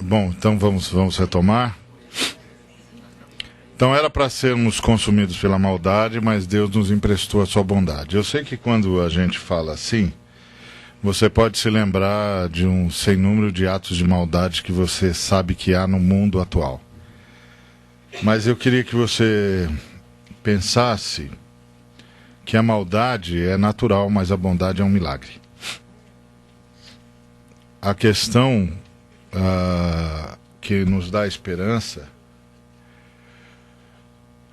Bom, então vamos retomar. Então era para sermos consumidos pela maldade, mas Deus nos emprestou a sua bondade. Eu sei que quando a gente fala assim, você pode se lembrar de um sem número de atos de maldade que você sabe que há no mundo atual. Mas eu queria que você pensasse que a maldade é natural, mas a bondade é um milagre. A questão que nos dá esperança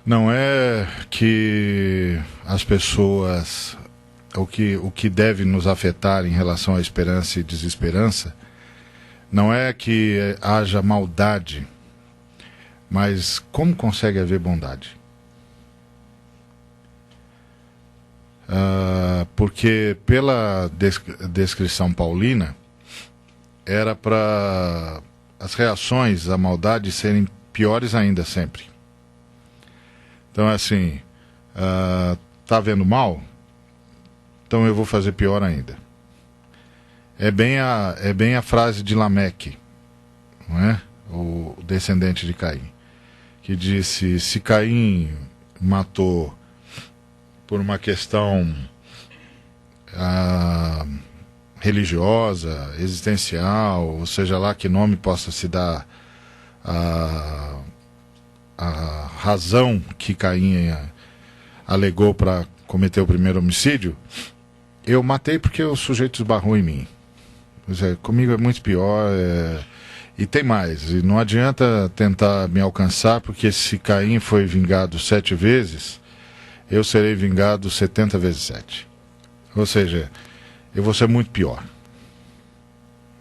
não é que as pessoas, o que deve nos afetar em relação à esperança e desesperança, não é que haja maldade, mas como consegue haver bondade? Porque pela descrição paulina, era para as reações à maldade serem piores ainda sempre. Então é assim, tá vendo mal? Então eu vou fazer pior ainda. É bem a frase de Lameque, não é? O descendente de Caim, que disse: se Caim matou por uma questão religiosa, existencial, ou seja lá que nome possa se dar a razão que Caim alegou para cometer o primeiro homicídio, eu matei porque o sujeito esbarrou em mim. Comigo é muito pior. E tem mais, e não adianta tentar me alcançar, porque se Caim foi vingado 7 vezes, eu serei vingado 70 vezes 7. Ou seja, eu vou ser muito pior.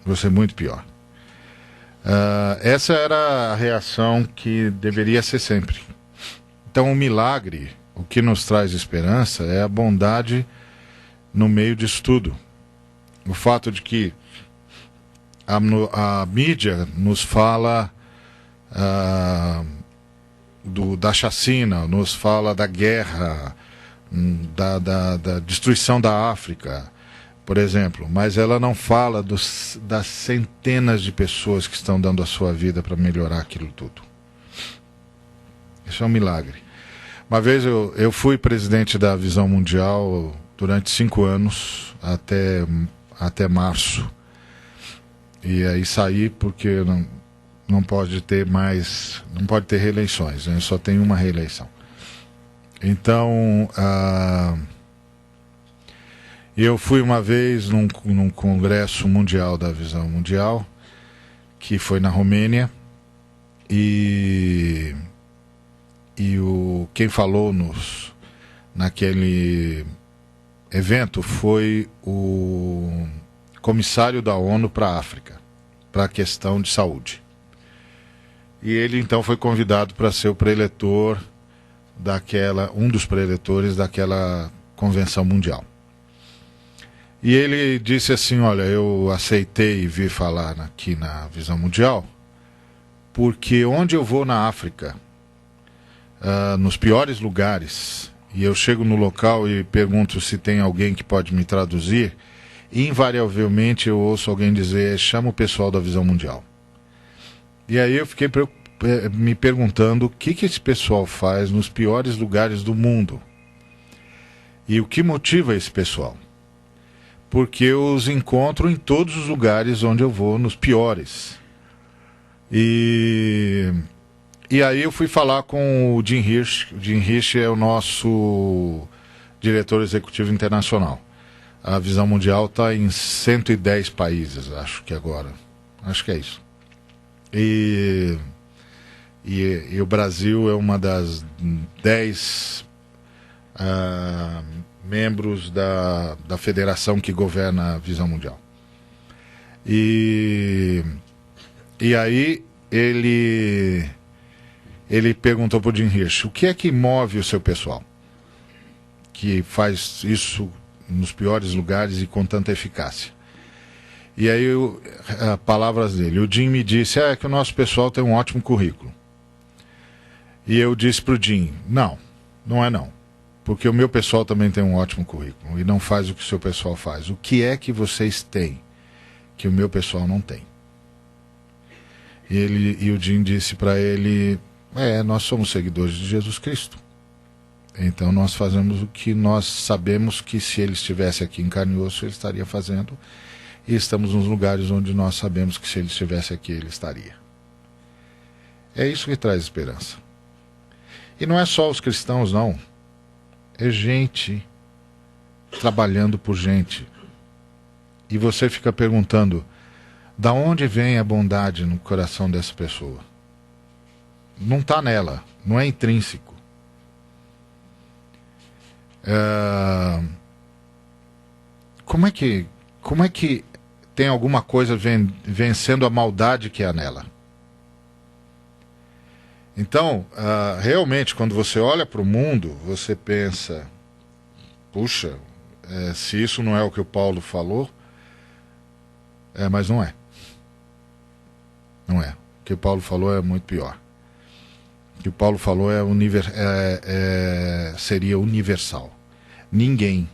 Vou ser muito pior. Essa era a reação que deveria ser sempre. Então o milagre, o que nos traz esperança, é a bondade no meio disso tudo. O fato de que a mídia nos fala da chacina, nos fala da guerra, da destruição da África, por exemplo, mas ela não fala das centenas de pessoas que estão dando a sua vida para melhorar aquilo tudo. Isso é um milagre. Uma vez eu fui presidente da Visão Mundial durante 5 anos, até março. E aí saí porque não pode ter mais, não pode ter reeleições, né? Só tem uma reeleição. Então, eu fui uma vez num congresso mundial da Visão Mundial, que foi na Romênia, e quem falou naquele evento foi o comissário da ONU para a África, para a questão de saúde. E ele então foi convidado para ser o preletor um dos preletores daquela convenção mundial. E ele disse assim: olha, eu aceitei vir falar aqui na Visão Mundial, porque onde eu vou na África, nos piores lugares, e eu chego no local e pergunto se tem alguém que pode me traduzir, invariavelmente eu ouço alguém dizer: chama o pessoal da Visão Mundial. E aí eu fiquei me perguntando o que esse pessoal faz nos piores lugares do mundo. E o que motiva esse pessoal? Porque eu os encontro em todos os lugares onde eu vou, nos piores. E aí eu fui falar com o Jim Hirsch. O Jim Hirsch é o nosso diretor executivo internacional. A Visão Mundial está em 110 países, acho que agora. Acho que é isso. E o Brasil é uma das 10 membros da federação que governa a Visão Mundial. E aí ele perguntou para o Jim Hirsch: o que é que move o seu pessoal, que faz isso nos piores lugares e com tanta eficácia? E aí, palavras dele, o Jim me disse: que o nosso pessoal tem um ótimo currículo. E eu disse para o Jim: não é não. Porque o meu pessoal também tem um ótimo currículo e não faz o que o seu pessoal faz. O que é que vocês têm que o meu pessoal não tem? E o Jim disse para ele: nós somos seguidores de Jesus Cristo. Então nós fazemos o que nós sabemos que se ele estivesse aqui em carne e osso, ele estaria fazendo. E estamos nos lugares onde nós sabemos que se ele estivesse aqui, ele estaria. É isso que traz esperança. E não é só os cristãos, não. É gente trabalhando por gente. E você fica perguntando: da onde vem a bondade no coração dessa pessoa? Não está nela, não é intrínseco. Como é que tem alguma coisa vencendo a maldade que há nela? Então, realmente, quando você olha para o mundo, você pensa: puxa, se isso não é o que o Paulo falou, mas não é. Não é. O que o Paulo falou é muito pior. O que o Paulo falou seria universal. Ninguém,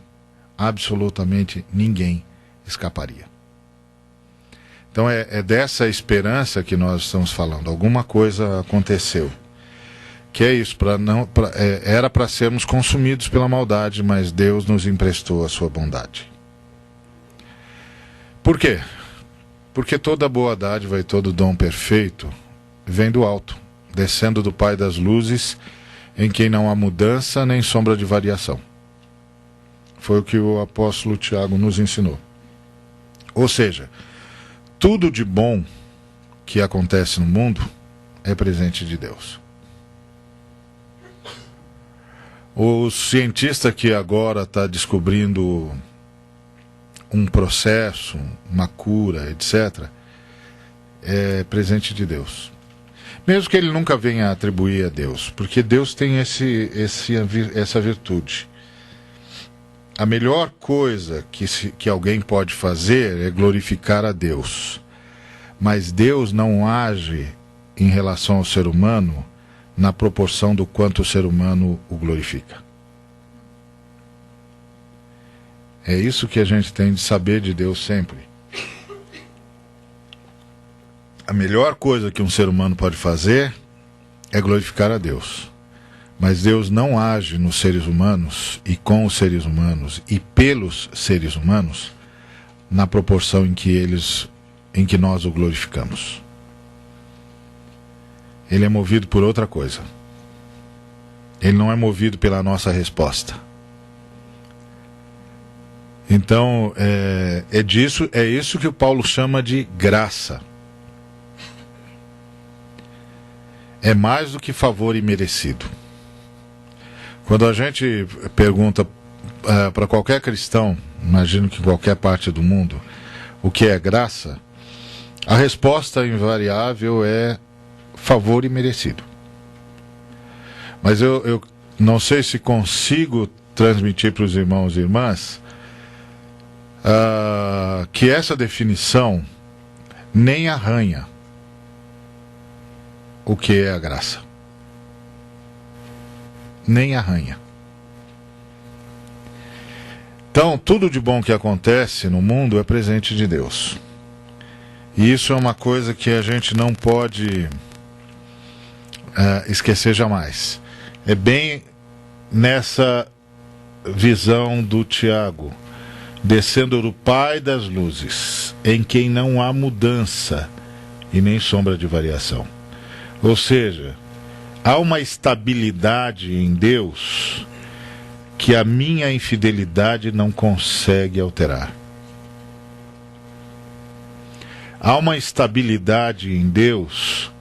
absolutamente ninguém, escaparia. Então é dessa esperança que nós estamos falando. Alguma coisa aconteceu. Que é isso, era para sermos consumidos pela maldade, mas Deus nos emprestou a sua bondade. Por quê? Porque toda boa dádiva e todo dom perfeito vem do alto, descendo do Pai das luzes, em quem não há mudança nem sombra de variação. Foi o que o apóstolo Tiago nos ensinou. Ou seja, tudo de bom que acontece no mundo é presente de Deus. O cientista que agora está descobrindo um processo, uma cura, etc., é presente de Deus. Mesmo que ele nunca venha a atribuir a Deus, porque Deus tem essa virtude. A melhor coisa que alguém pode fazer é glorificar a Deus. Mas Deus não age em relação ao ser humano na proporção do quanto o ser humano o glorifica. É isso que a gente tem de saber de Deus sempre. A melhor coisa que um ser humano pode fazer é glorificar a Deus. Mas Deus não age nos seres humanos e com os seres humanos e pelos seres humanos na proporção em que nós o glorificamos. Ele é movido por outra coisa. Ele não é movido pela nossa resposta. Então, é isso que o Paulo chama de graça. É mais do que favor imerecido. Quando a gente pergunta para qualquer cristão, imagino que em qualquer parte do mundo, o que é graça, a resposta invariável é favor imerecido. Mas eu não sei se consigo transmitir para os irmãos e irmãs que essa definição nem arranha o que é a graça. Nem arranha. Então, tudo de bom que acontece no mundo é presente de Deus. E isso é uma coisa que a gente não pode esquecer jamais. É bem nessa visão do Tiago, descendo do Pai das luzes, em quem não há mudança e nem sombra de variação. Ou seja, há uma estabilidade em Deus que a minha infidelidade não consegue alterar. Há uma estabilidade em Deus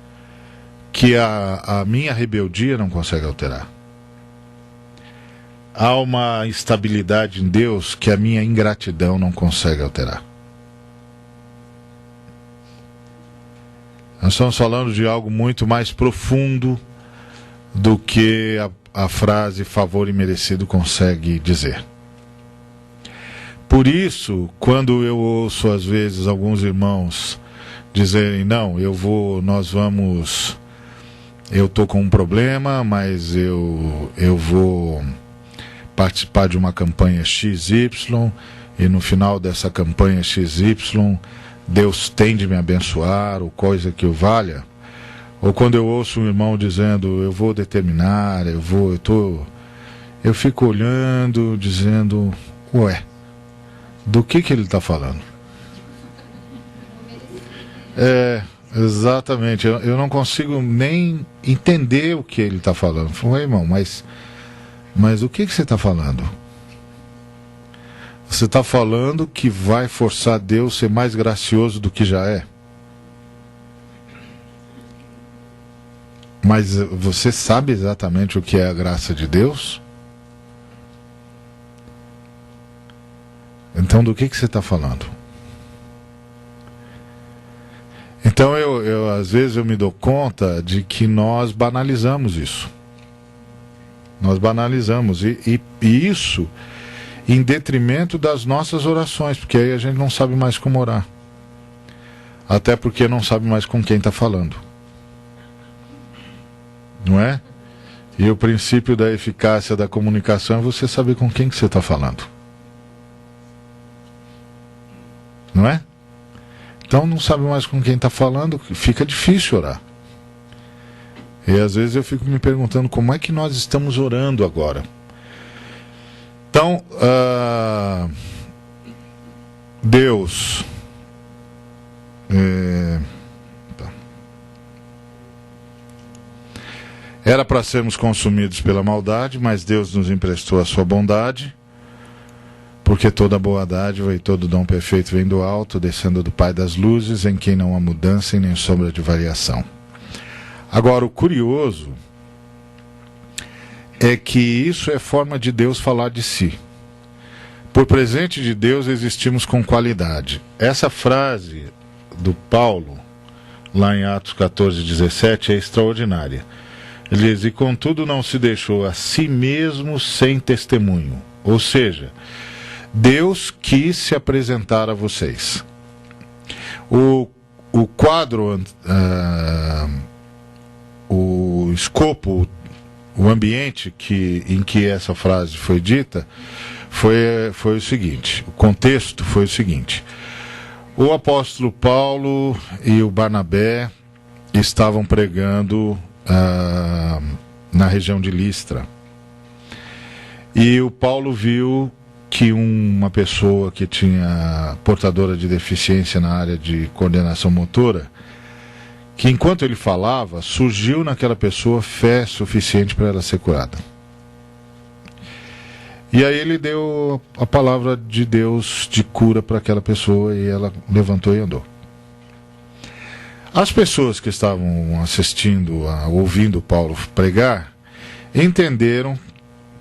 que a minha rebeldia não consegue alterar. Há uma estabilidade em Deus que a minha ingratidão não consegue alterar. Nós estamos falando de algo muito mais profundo do que a frase favor imerecido consegue dizer. Por isso, quando eu ouço às vezes alguns irmãos dizerem: não, eu estou com um problema, mas eu vou participar de uma campanha XY, e no final dessa campanha XY Deus tem de me abençoar, ou coisa que o valha, ou quando eu ouço um irmão dizendo, eu vou determinar, eu fico olhando, dizendo, ué, do que ele está falando? Exatamente, eu não consigo nem entender o que ele está falando. Falei, irmão, mas o que você está falando? Você está falando que vai forçar Deus a ser mais gracioso do que já é? Mas você sabe exatamente o que é a graça de Deus? Então do que você está falando? Então eu às vezes eu me dou conta de que nós banalizamos isso. Nós banalizamos e isso em detrimento das nossas orações, porque aí a gente não sabe mais como orar. Até porque não sabe mais com quem está falando. Não é? E o princípio da eficácia da comunicação é você saber com quem que você está falando. Não é? Então não sabe mais com quem está falando, fica difícil orar. E às vezes eu fico me perguntando como é que nós estamos orando agora. Então, Deus era para sermos consumidos pela maldade, mas Deus nos emprestou a sua bondade, porque toda boa dádiva e todo dom perfeito vem do alto, descendo do Pai das luzes, em quem não há mudança e nem sombra de variação. Agora, o curioso é que isso é forma de Deus falar de si. Por presente de Deus existimos com qualidade. Essa frase do Paulo, lá em Atos 14:17, é extraordinária. Ele diz, e contudo não se deixou a si mesmo sem testemunho. Ou seja, Deus quis se apresentar a vocês. O quadro, o escopo, o ambiente em que essa frase foi dita foi o seguinte, o contexto foi o seguinte: o apóstolo Paulo e o Barnabé estavam pregando na região de Listra, e o Paulo viu que uma pessoa que tinha portadora de deficiência na área de coordenação motora, que enquanto ele falava, surgiu naquela pessoa fé suficiente para ela ser curada. E aí ele deu a palavra de Deus de cura para aquela pessoa e ela levantou e andou. As pessoas que estavam assistindo, ouvindo Paulo pregar, entenderam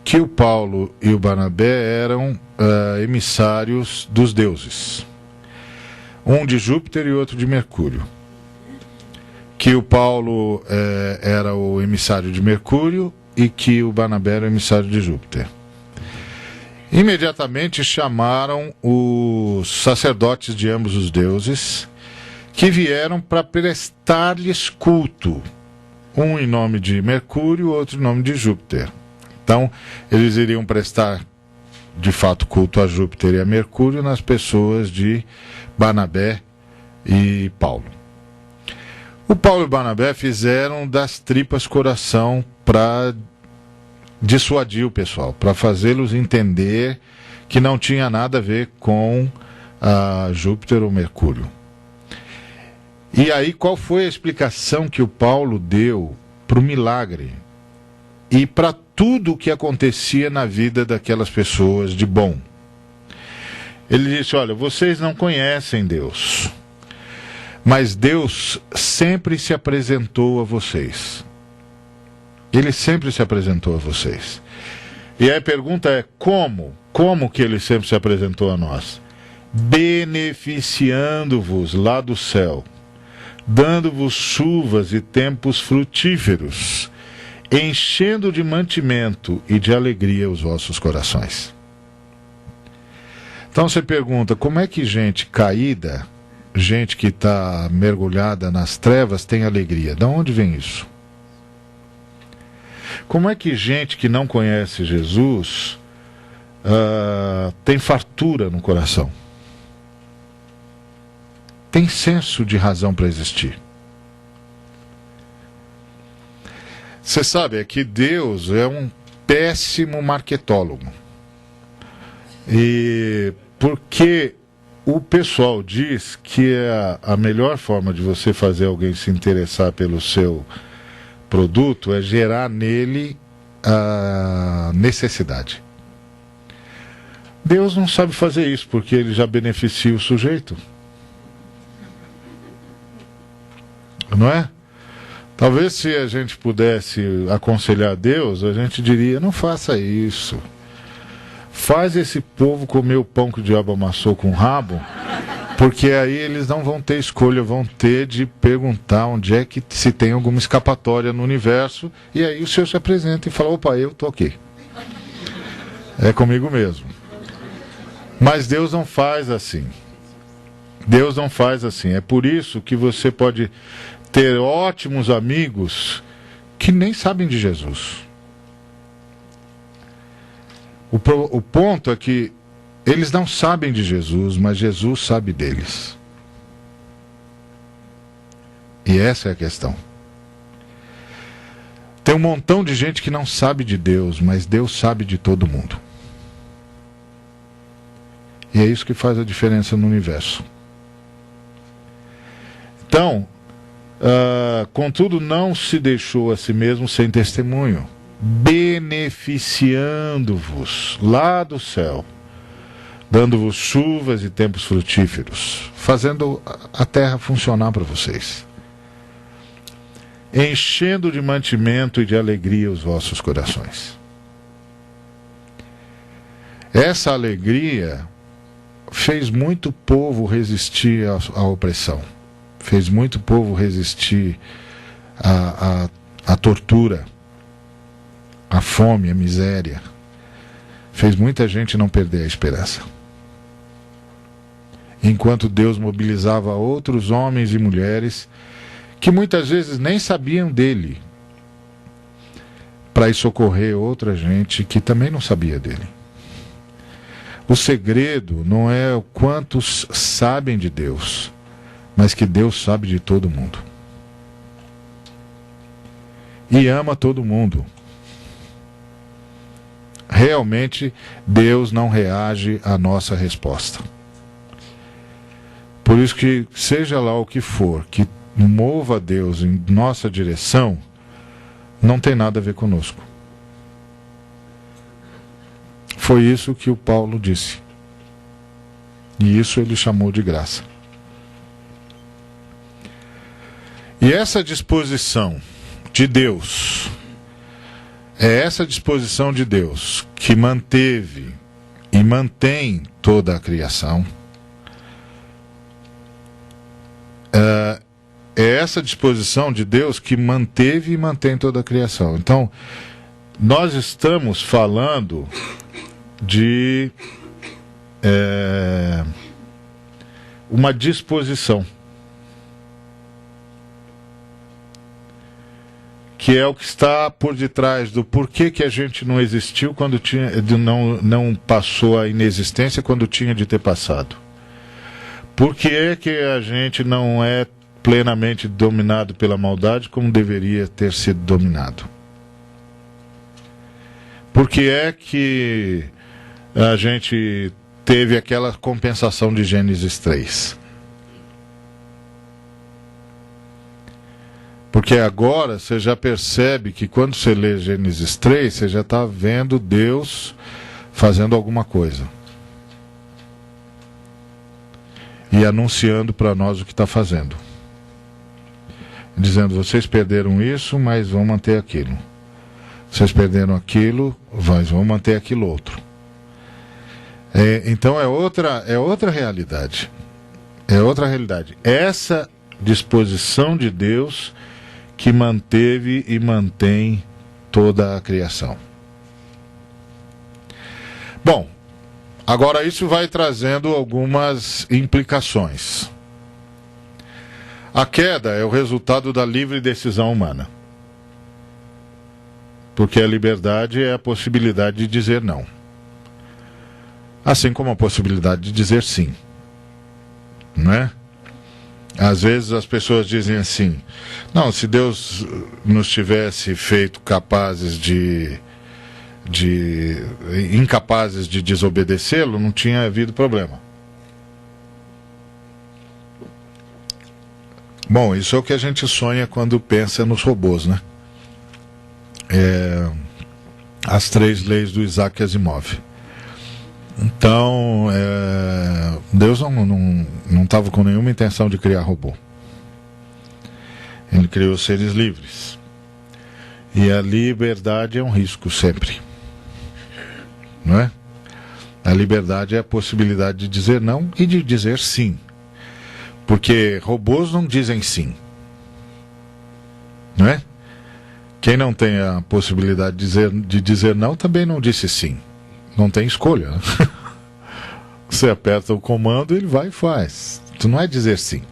que o Paulo e o Barnabé eram emissários dos deuses. Um de Júpiter e outro de Mercúrio. Que o Paulo era o emissário de Mercúrio e que o Barnabé era o emissário de Júpiter. Imediatamente chamaram os sacerdotes de ambos os deuses, que vieram para prestar-lhes culto, um em nome de Mercúrio, outro em nome de Júpiter. Então, eles iriam prestar, de fato, culto a Júpiter e a Mercúrio nas pessoas de Barnabé e Paulo. O Paulo e o Barnabé fizeram das tripas coração para dissuadir o pessoal, para fazê-los entender que não tinha nada a ver com Júpiter ou Mercúrio. E aí, qual foi a explicação que o Paulo deu para o milagre e para tudo o que acontecia na vida daquelas pessoas de bom? Ele disse, olha, vocês não conhecem Deus, mas Deus sempre se apresentou a vocês. Ele sempre se apresentou a vocês. E aí a pergunta é, como? Como que ele sempre se apresentou a nós? Beneficiando-vos lá do céu, dando-vos chuvas e tempos frutíferos, enchendo de mantimento e de alegria os vossos corações. Então você pergunta, como é que gente caída, gente que está mergulhada nas trevas, tem alegria? De onde vem isso? Como é que gente que não conhece Jesus tem fartura no coração? tem senso de razão para existir. Você sabe, é que Deus é um péssimo marketólogo. E porque o pessoal diz que a melhor forma de você fazer alguém se interessar pelo seu produto é gerar nele a necessidade. Deus não sabe fazer isso, porque ele já beneficia o sujeito. Não é? Talvez se a gente pudesse aconselhar Deus, a gente diria, não faça isso. Faz esse povo comer o pão que o diabo amassou com o rabo, porque aí eles não vão ter escolha, vão ter de perguntar onde é que se tem alguma escapatória no universo, e aí o Senhor se apresenta e fala, opa, eu tô aqui. É comigo mesmo. Mas Deus não faz assim. Deus não faz assim. É por isso que você pode ter ótimos amigos que nem sabem de Jesus. O ponto é que eles não sabem de Jesus, mas Jesus sabe deles. E essa é a questão. Tem um montão de gente que não sabe de Deus, mas Deus sabe de todo mundo. E é isso que faz a diferença no universo. Então, contudo, não se deixou a si mesmo sem testemunho, beneficiando-vos lá do céu, dando-vos chuvas e tempos frutíferos, fazendo a terra funcionar para vocês, enchendo de mantimento e de alegria os vossos corações. Essa alegria fez muito povo resistir à opressão, fez muito povo resistir à tortura, à fome, à miséria, fez muita gente não perder a esperança. Enquanto Deus mobilizava outros homens e mulheres que muitas vezes nem sabiam dele, para ir socorrer outra gente que também não sabia dele. O segredo não é o quantos sabem de Deus, mas que Deus sabe de todo mundo. E ama todo mundo. Realmente, Deus não reage à nossa resposta. Por isso que, seja lá o que for, que mova Deus em nossa direção, não tem nada a ver conosco. Foi isso que o Paulo disse. E isso ele chamou de graça. E essa disposição de Deus, é essa disposição de Deus que manteve e mantém toda a criação. É essa disposição de Deus que manteve e mantém toda a criação. Então, nós estamos falando de uma disposição, que é o que está por detrás do porquê que a gente não existiu quando tinha, não passou a inexistência quando tinha de ter passado. Por que que a gente não é plenamente dominado pela maldade como deveria ter sido dominado? Por que é que a gente teve aquela compensação de Gênesis 3? Porque agora você já percebe que quando você lê Gênesis 3, você já está vendo Deus fazendo alguma coisa. E anunciando para nós o que está fazendo. Dizendo, vocês perderam isso, mas vão manter aquilo. Vocês perderam aquilo, mas vão manter aquilo outro. Então é outra realidade. É outra realidade. Essa disposição de Deus que manteve e mantém toda a criação. Bom, agora isso vai trazendo algumas implicações. A queda é o resultado da livre decisão humana. Porque a liberdade é a possibilidade de dizer não. Assim como a possibilidade de dizer sim. Não é? Às vezes as pessoas dizem assim: não, se Deus nos tivesse feito incapazes de desobedecê-lo, não tinha havido problema. Bom, isso é o que a gente sonha quando pensa nos robôs, né? As 3 leis do Isaac Asimov. Então, Deus não estava com nenhuma intenção de criar robô. Ele criou seres livres. E a liberdade é um risco sempre. Não é? A liberdade é a possibilidade de dizer não e de dizer sim. Porque robôs não dizem sim. Não é? Quem não tem a possibilidade de dizer não também não disse sim. Não tem escolha. Você aperta o comando, ele vai e faz. Isso não é dizer sim.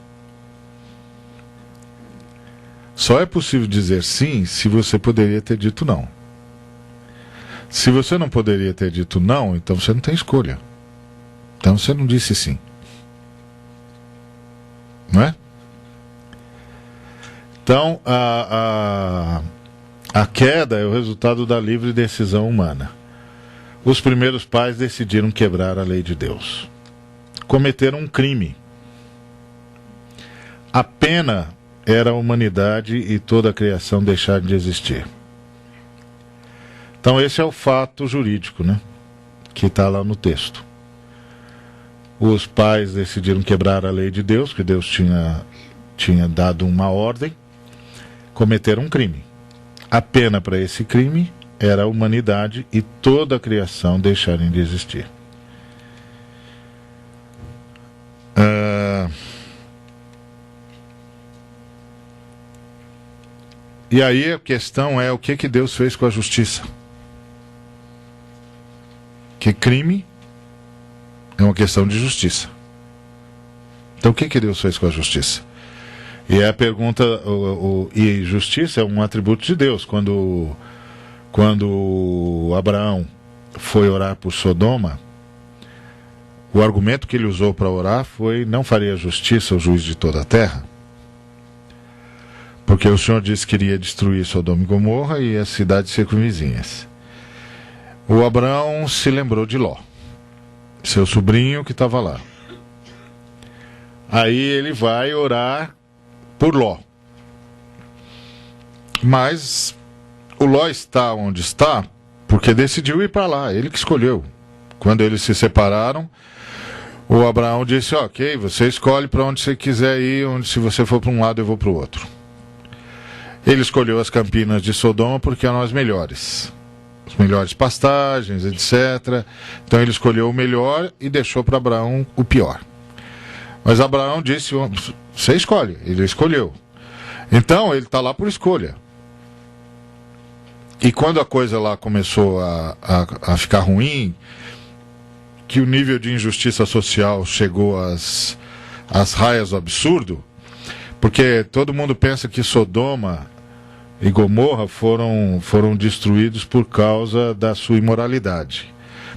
Só é possível dizer sim se você poderia ter dito não. Se você não poderia ter dito não, então você não tem escolha. Então você não disse sim. Não é? Então, a queda é o resultado da livre decisão humana. Os primeiros pais decidiram quebrar a lei de Deus. Cometeram um crime. A pena era a humanidade e toda a criação deixar de existir. Então esse é o fato jurídico, né? Que está lá no texto. Os pais decidiram quebrar a lei de Deus, que Deus tinha dado uma ordem, cometeram um crime. A pena para esse crime era a humanidade e toda a criação deixarem de existir. E aí a questão é: o que Deus fez com a justiça? Que crime é uma questão de justiça. Então o que Deus fez com a justiça? E a pergunta, e justiça é um atributo de Deus. Quando Abraão foi orar por Sodoma, o argumento que ele usou para orar foi: não faria justiça ao juiz de toda a terra? Porque o Senhor disse que iria destruir Sodoma e Gomorra e as cidades circunvizinhas. O Abraão se lembrou de Ló, seu sobrinho que estava lá. Aí ele vai orar por Ló. Mas o Ló está onde está porque decidiu ir para lá, ele que escolheu. Quando eles se separaram, o Abraão disse: ok, você escolhe para onde você quiser ir, se você for para um lado eu vou para o outro. Ele escolheu as campinas de Sodoma porque eram as melhores pastagens, etc. Então ele escolheu o melhor e deixou para Abraão o pior. Mas Abraão disse: você escolhe. Ele escolheu. Então ele está lá por escolha. E quando a coisa lá começou a ficar ruim, que o nível de injustiça social chegou às raias do absurdo, porque todo mundo pensa que Sodoma e Gomorra foram destruídos por causa da sua imoralidade.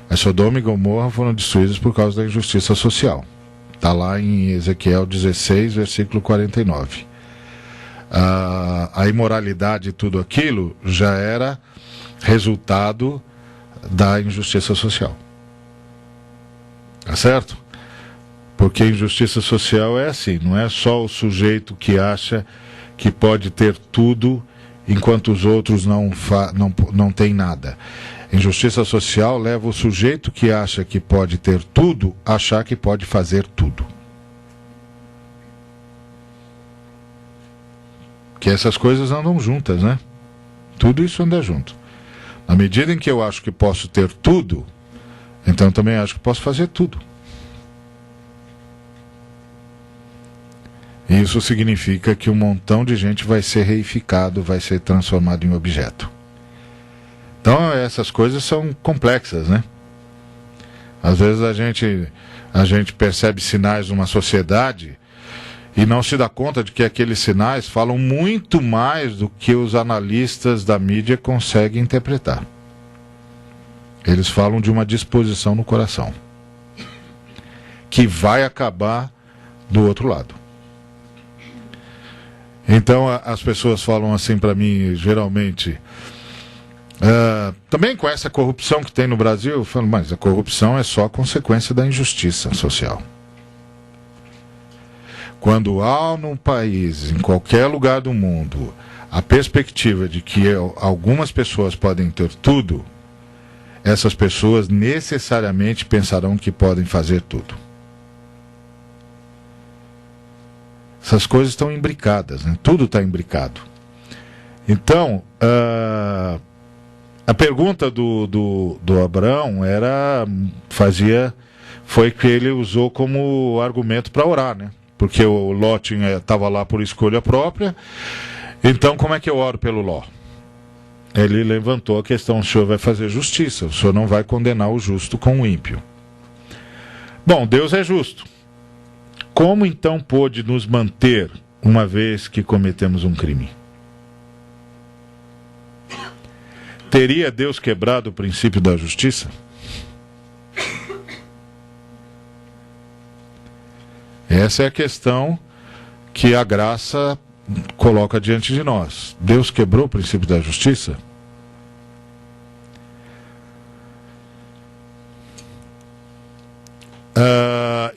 Mas Sodoma e Gomorra foram destruídos por causa da injustiça social. Está lá em Ezequiel 16, versículo 49. A imoralidade e tudo aquilo já era resultado da injustiça social. Tá certo? Porque a injustiça social é assim, não é só o sujeito que acha que pode ter tudo enquanto os outros não têm nada. Injustiça social leva o sujeito que acha que pode ter tudo a achar que pode fazer tudo. Que essas coisas andam juntas, né? Tudo isso anda junto. Na medida em que eu acho que posso ter tudo, então eu também acho que posso fazer tudo. Isso significa que um montão de gente vai ser reificado, vai ser transformado em objeto. Então essas coisas são complexas, né? Às vezes a gente percebe sinais numa sociedade e não se dá conta de que aqueles sinais falam muito mais do que os analistas da mídia conseguem interpretar. Eles falam de uma disposição no coração que vai acabar do outro lado. Então as pessoas falam assim para mim, geralmente, também com essa corrupção que tem no Brasil, eu falo, mas a corrupção é só consequência da injustiça social. Quando há num país, em qualquer lugar do mundo, a perspectiva de que algumas pessoas podem ter tudo, essas pessoas necessariamente pensarão que podem fazer tudo. Essas coisas estão imbricadas, né? Tudo está imbricado. Então, a pergunta do Abraão foi que ele usou como argumento para orar, né? Porque o Ló estava lá por escolha própria. Então, como é que eu oro pelo Ló? Ele levantou a questão: o Senhor vai fazer justiça, o Senhor não vai condenar o justo com o ímpio. Bom, Deus é justo. Como então pôde nos manter uma vez que cometemos um crime? Teria Deus quebrado o princípio da justiça? Essa é a questão que a graça coloca diante de nós. Deus quebrou o princípio da justiça?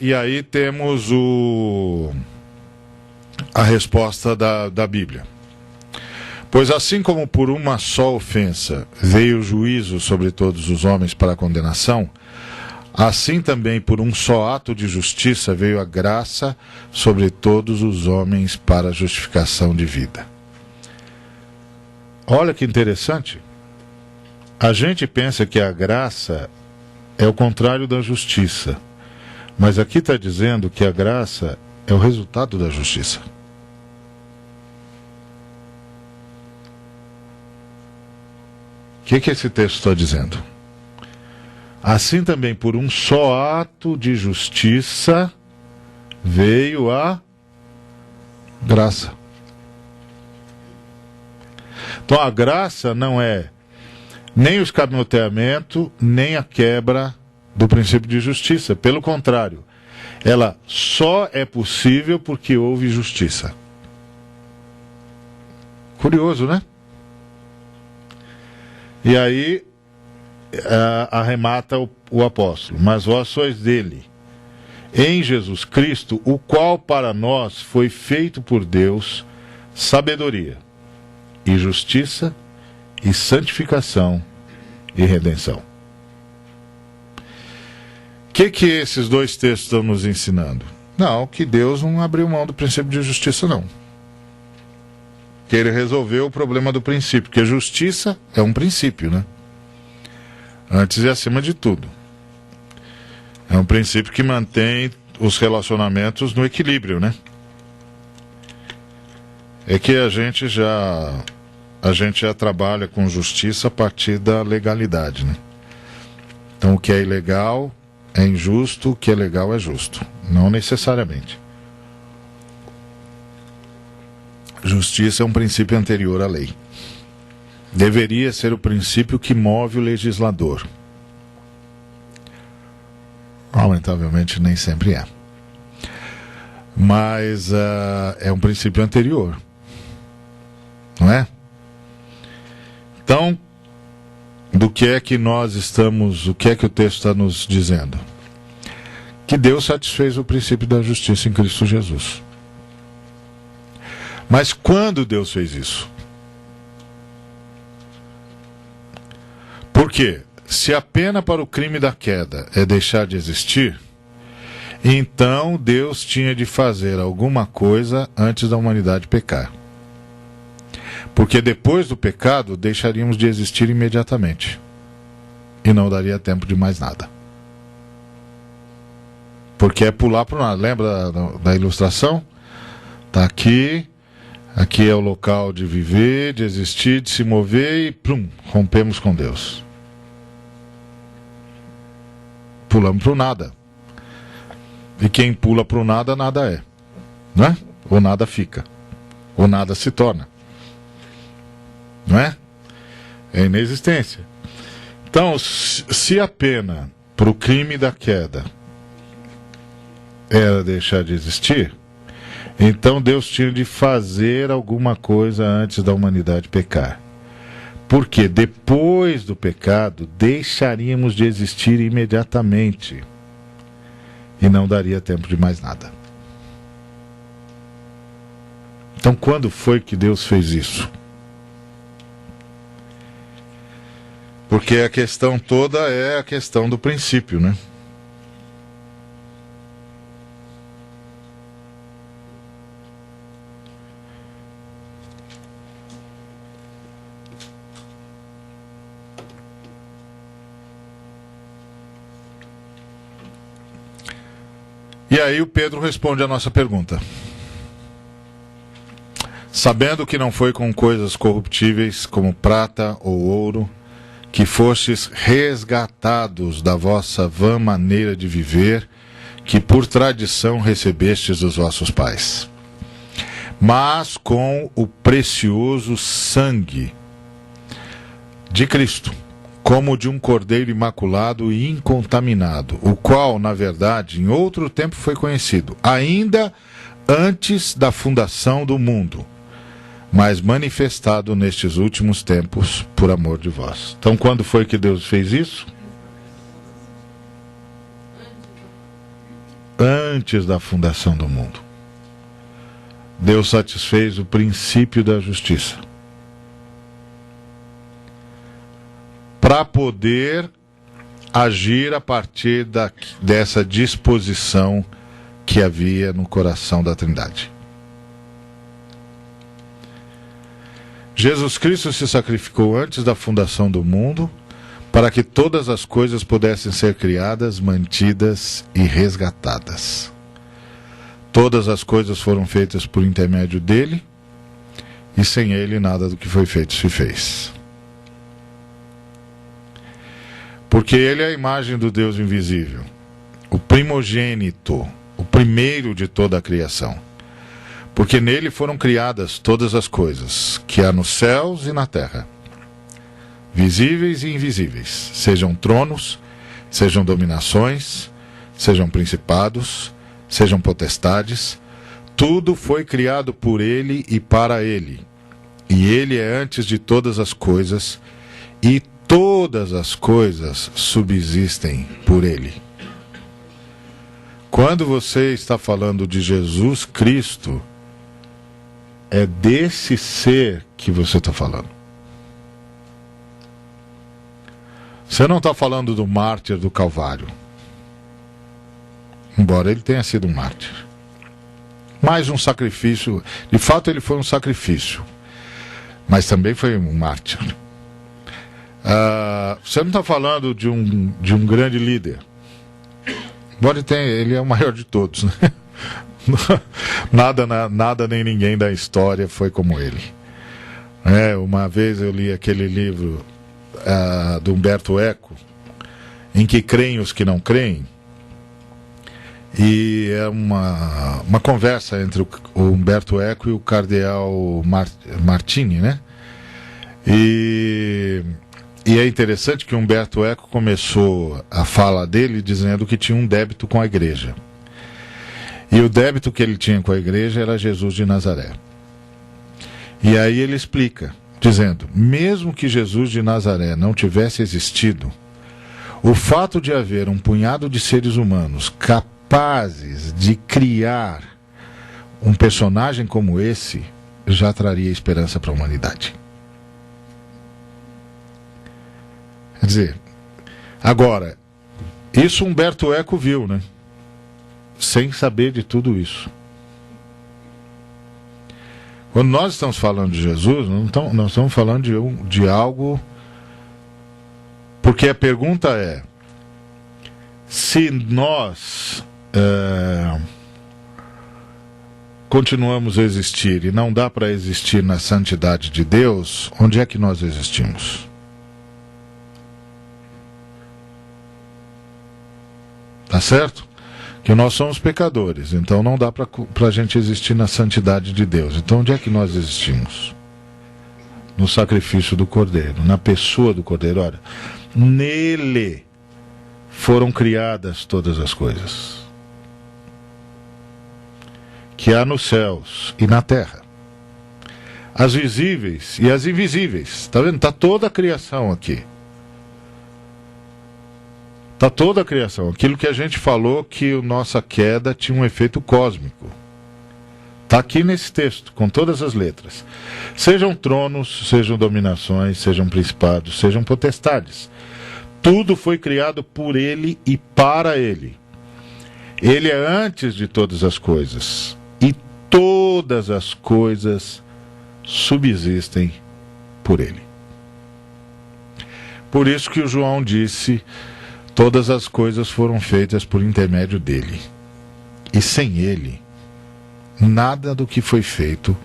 E aí temos a resposta da Bíblia. Pois assim como por uma só ofensa veio o juízo sobre todos os homens para a condenação, assim também por um só ato de justiça veio a graça sobre todos os homens para a justificação de vida. Olha que interessante. A gente pensa que a graça é o contrário da justiça. Mas aqui está dizendo que a graça é o resultado da justiça. O que esse texto está dizendo? Assim também por um só ato de justiça veio a graça. Então a graça não é nem o escamoteamento, nem a quebra do princípio de justiça. Pelo contrário, ela só é possível porque houve justiça. Curioso, né? E aí arremata o apóstolo: mas vós sois dele, em Jesus Cristo, o qual para nós foi feito por Deus sabedoria e justiça e santificação e redenção. O que esses dois textos estão nos ensinando? Não, que Deus não abriu mão do princípio de justiça, não. Que ele resolveu o problema do princípio, porque justiça é um princípio, né? Antes e acima de tudo. É um princípio que mantém os relacionamentos no equilíbrio, né? É que a gente já trabalha com justiça a partir da legalidade, né? Então o que é ilegal é injusto, o que é legal é justo. Não necessariamente. Justiça é um princípio anterior à lei. Deveria ser o princípio que move o legislador. Lamentavelmente nem sempre é. Mas é um princípio anterior. Não é? Então, do que é que nós estamos, o que é que o texto está nos dizendo? Que Deus satisfez o princípio da justiça em Cristo Jesus. Mas quando Deus fez isso? Por quê? Se a pena para o crime da queda é deixar de existir, então Deus tinha de fazer alguma coisa antes da humanidade pecar. Porque depois do pecado, deixaríamos de existir imediatamente. E não daria tempo de mais nada. Porque é pular para o nada. Lembra da ilustração? Está aqui é o local de viver, de existir, de se mover e plum, rompemos com Deus. Pulamos para o nada. E quem pula para o nada, nada é. Não é? Ou nada fica. Ou nada se torna. Não é? É inexistência. Então, se a pena para o crime da queda era deixar de existir, Então Deus tinha de fazer alguma coisa antes da humanidade pecar. Porque depois do pecado, deixaríamos de existir imediatamente. E não daria tempo de mais nada. Então, quando foi que Deus fez isso? Porque a questão toda é a questão do princípio, né? E aí o Pedro responde a nossa pergunta. Sabendo que não foi com coisas corruptíveis como prata ou ouro, que fostes resgatados da vossa vã maneira de viver, que por tradição recebestes dos vossos pais, mas com o precioso sangue de Cristo, como de um cordeiro imaculado e incontaminado, o qual, na verdade, em outro tempo foi conhecido, ainda antes da fundação do mundo, mas manifestado nestes últimos tempos por amor de vós. Então, quando foi que Deus fez isso? Antes da fundação do mundo. Deus satisfez o princípio da justiça, para poder agir a partir dessa disposição que havia no coração da Trindade. Jesus Cristo se sacrificou antes da fundação do mundo para que todas as coisas pudessem ser criadas, mantidas e resgatadas. Todas as coisas foram feitas por intermédio dele, e sem ele nada do que foi feito se fez. Porque ele é a imagem do Deus invisível, o primogênito, o primeiro de toda a criação. Porque nele foram criadas todas as coisas, que há nos céus e na terra, visíveis e invisíveis, sejam tronos, sejam dominações, sejam principados, sejam potestades, tudo foi criado por ele e para ele. E ele é antes de todas as coisas, e todas as coisas subsistem por ele. Quando você está falando de Jesus Cristo, é desse ser que você está falando. Você não está falando do mártir do Calvário, embora ele tenha sido um mártir. Mais um sacrifício, de fato ele foi um sacrifício, mas também foi um mártir. Você não está falando de um grande líder, embora ele é o maior de todos, né? Nada nem ninguém da história foi como ele. Uma vez eu li aquele livro do Humberto Eco, em que creem os que não creem, e é uma conversa entre o Humberto Eco e o cardeal Martini, né? E é interessante que o Humberto Eco começou a fala dele dizendo que tinha um débito com a igreja. E o débito que ele tinha com a igreja era Jesus de Nazaré. E aí ele explica, dizendo, mesmo que Jesus de Nazaré não tivesse existido, o fato de haver um punhado de seres humanos capazes de criar um personagem como esse, já traria esperança para a humanidade. Quer dizer, agora, isso Humberto Eco viu, né? Sem saber de tudo isso. Quando nós estamos falando de Jesus, nós estamos falando de algo, porque a pergunta é, se nós continuamos a existir e não dá para existir na santidade de Deus, onde é que nós existimos? Tá certo? Que nós somos pecadores, então não dá para a gente existir na santidade de Deus. Então onde é que nós existimos? No sacrifício do Cordeiro, na pessoa do Cordeiro. Olha, nele foram criadas todas as coisas. que há nos céus e na terra, as visíveis e as invisíveis. Está vendo? Está toda a criação aqui. Está toda a criação. Aquilo que a gente falou que a nossa queda tinha um efeito cósmico. Está aqui nesse texto, com todas as letras. Sejam tronos, sejam dominações, sejam principados, sejam potestades. Tudo foi criado por Ele e para Ele. Ele é antes de todas as coisas. E todas as coisas subsistem por Ele. Por isso que o João disse: todas as coisas foram feitas por intermédio dele. E sem Ele, nada do que foi feito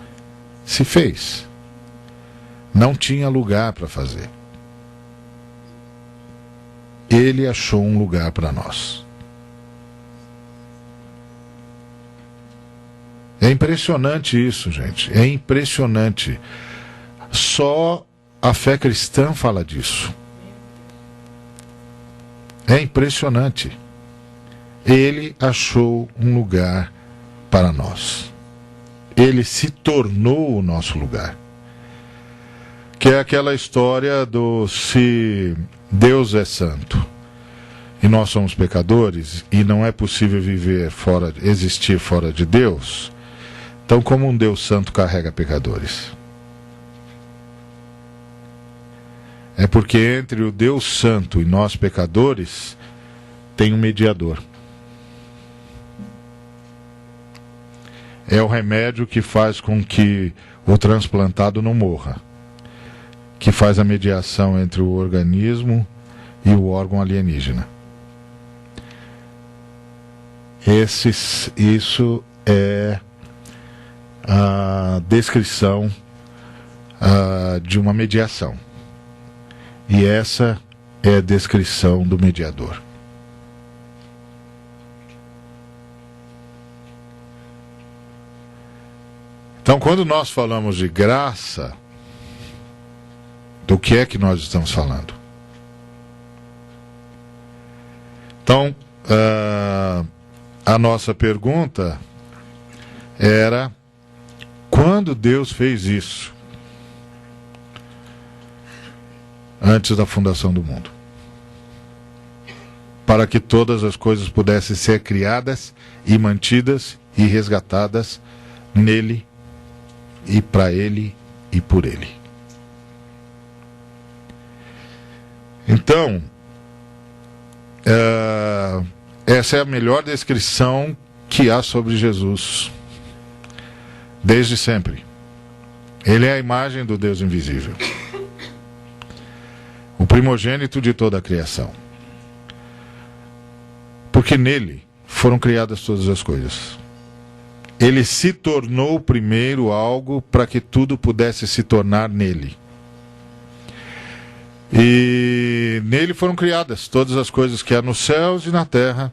se fez. Não tinha lugar para fazer. Ele achou um lugar para nós. É impressionante isso, gente. É impressionante. Só a fé cristã fala disso. É impressionante. Ele achou um lugar para nós. Ele se tornou o nosso lugar. Que é aquela história do se Deus é santo e nós somos pecadores e não é possível existir fora de Deus. Então, como um Deus santo carrega pecadores? É porque entre o Deus santo e nós pecadores tem um mediador. É o remédio que faz com que o transplantado não morra, que faz a mediação entre o organismo e o órgão alienígena. Isso é a descrição de uma mediação. E essa é a descrição do mediador. Então, quando nós falamos de graça, do que é que nós estamos falando? Então, a nossa pergunta era: quando Deus fez isso? Antes da fundação do mundo. Para que todas as coisas pudessem ser criadas e mantidas e resgatadas nele e para ele e por ele. Então, essa é a melhor descrição que há sobre Jesus, desde sempre. Ele é a imagem do Deus invisível, o primogênito de toda a criação. Porque nele foram criadas todas as coisas. Ele se tornou primeiro algo para que tudo pudesse se tornar nele. E nele foram criadas todas as coisas que há nos céus e na terra,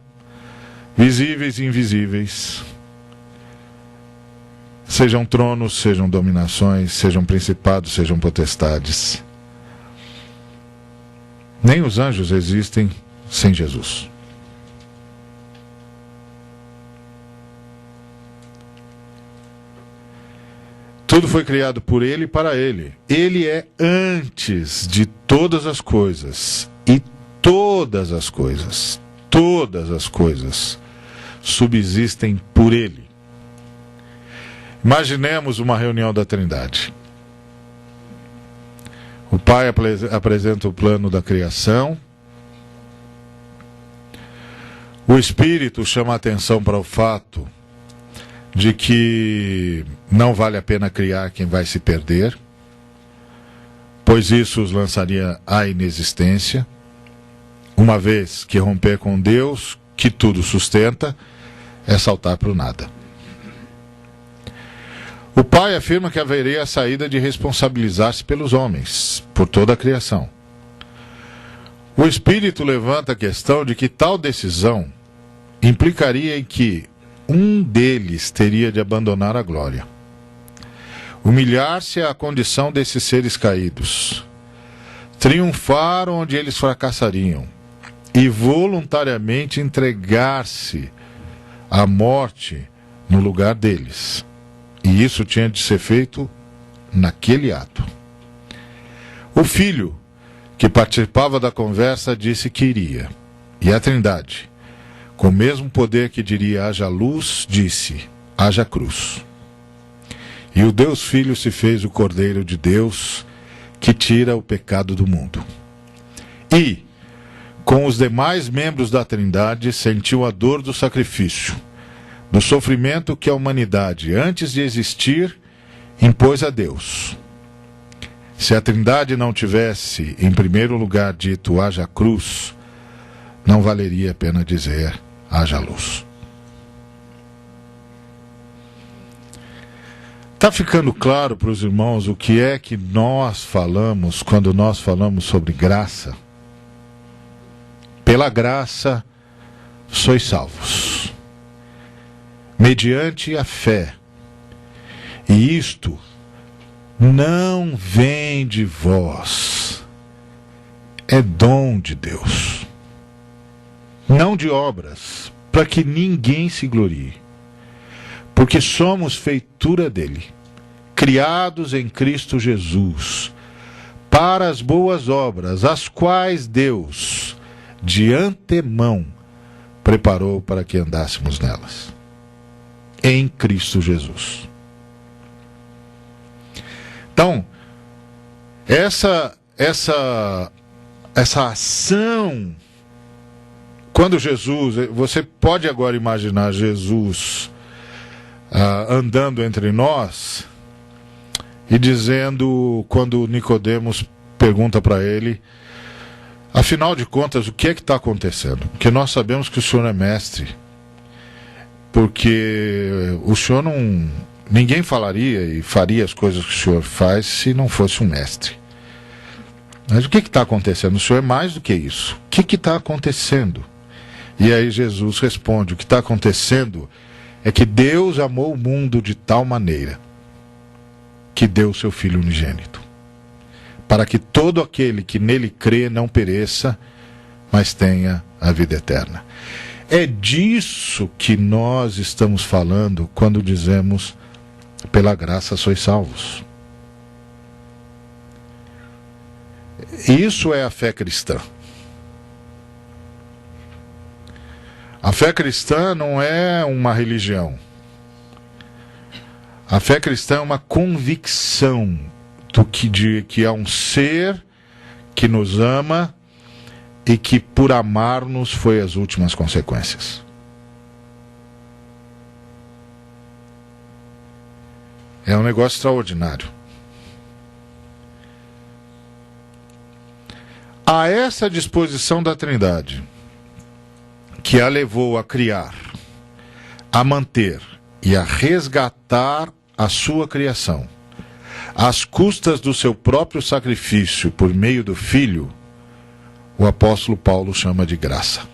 visíveis e invisíveis. Sejam tronos, sejam dominações, sejam principados, sejam potestades. Nem os anjos existem sem Jesus. Tudo foi criado por Ele e para Ele. Ele é antes de todas as coisas. E todas as coisas subsistem por Ele. Imaginemos uma reunião da Trindade. O Pai apresenta o plano da criação. O Espírito chama a atenção para o fato de que não vale a pena criar quem vai se perder, pois isso os lançaria à inexistência, uma vez que romper com Deus, que tudo sustenta, é saltar para o nada. O Pai afirma que haveria a saída de responsabilizar-se pelos homens, por toda a criação. O Espírito levanta a questão de que tal decisão implicaria em que um deles teria de abandonar a glória, humilhar-se à condição desses seres caídos, triunfar onde eles fracassariam e voluntariamente entregar-se à morte no lugar deles. E isso tinha de ser feito naquele ato. O Filho, que participava da conversa, disse que iria. E a Trindade, com o mesmo poder que diria haja luz, disse haja cruz. E o Deus Filho se fez o Cordeiro de Deus, que tira o pecado do mundo. E, com os demais membros da Trindade, sentiu a dor do sacrifício, do sofrimento que a humanidade, antes de existir, impôs a Deus. Se a Trindade não tivesse, em primeiro lugar, dito haja cruz, não valeria a pena dizer haja luz. Está ficando claro para os irmãos o que é que nós falamos quando nós falamos sobre graça? Pela graça sois salvos, mediante a fé. E isto não vem de vós, é dom de Deus, não de obras, para que ninguém se glorie, porque somos feitura dele, criados em Cristo Jesus, para as boas obras, as quais Deus, de antemão, preparou para que andássemos nelas, em Cristo Jesus. Então, essa ação, quando Jesus, você pode agora imaginar Jesus andando entre nós e dizendo, quando Nicodemos pergunta para ele, afinal de contas, o que é que está acontecendo? Porque nós sabemos que o Senhor é mestre, porque o Senhor não... Ninguém falaria e faria as coisas que o Senhor faz se não fosse um mestre. Mas o que está acontecendo? O Senhor é mais do que isso. O que está acontecendo? E aí Jesus responde, o que está acontecendo é que Deus amou o mundo de tal maneira que deu o seu Filho unigênito, para que todo aquele que nele crê não pereça, mas tenha a vida eterna. É disso que nós estamos falando quando dizemos pela graça sois salvos. Isso é a fé cristã. A fé cristã não é uma religião. A fé cristã é uma convicção de que há um ser que nos ama e que por amar-nos foi as últimas consequências. É um negócio extraordinário. A essa disposição da Trindade, que a levou a criar, a manter e a resgatar a sua criação, às custas do seu próprio sacrifício por meio do Filho, o apóstolo Paulo chama de graça.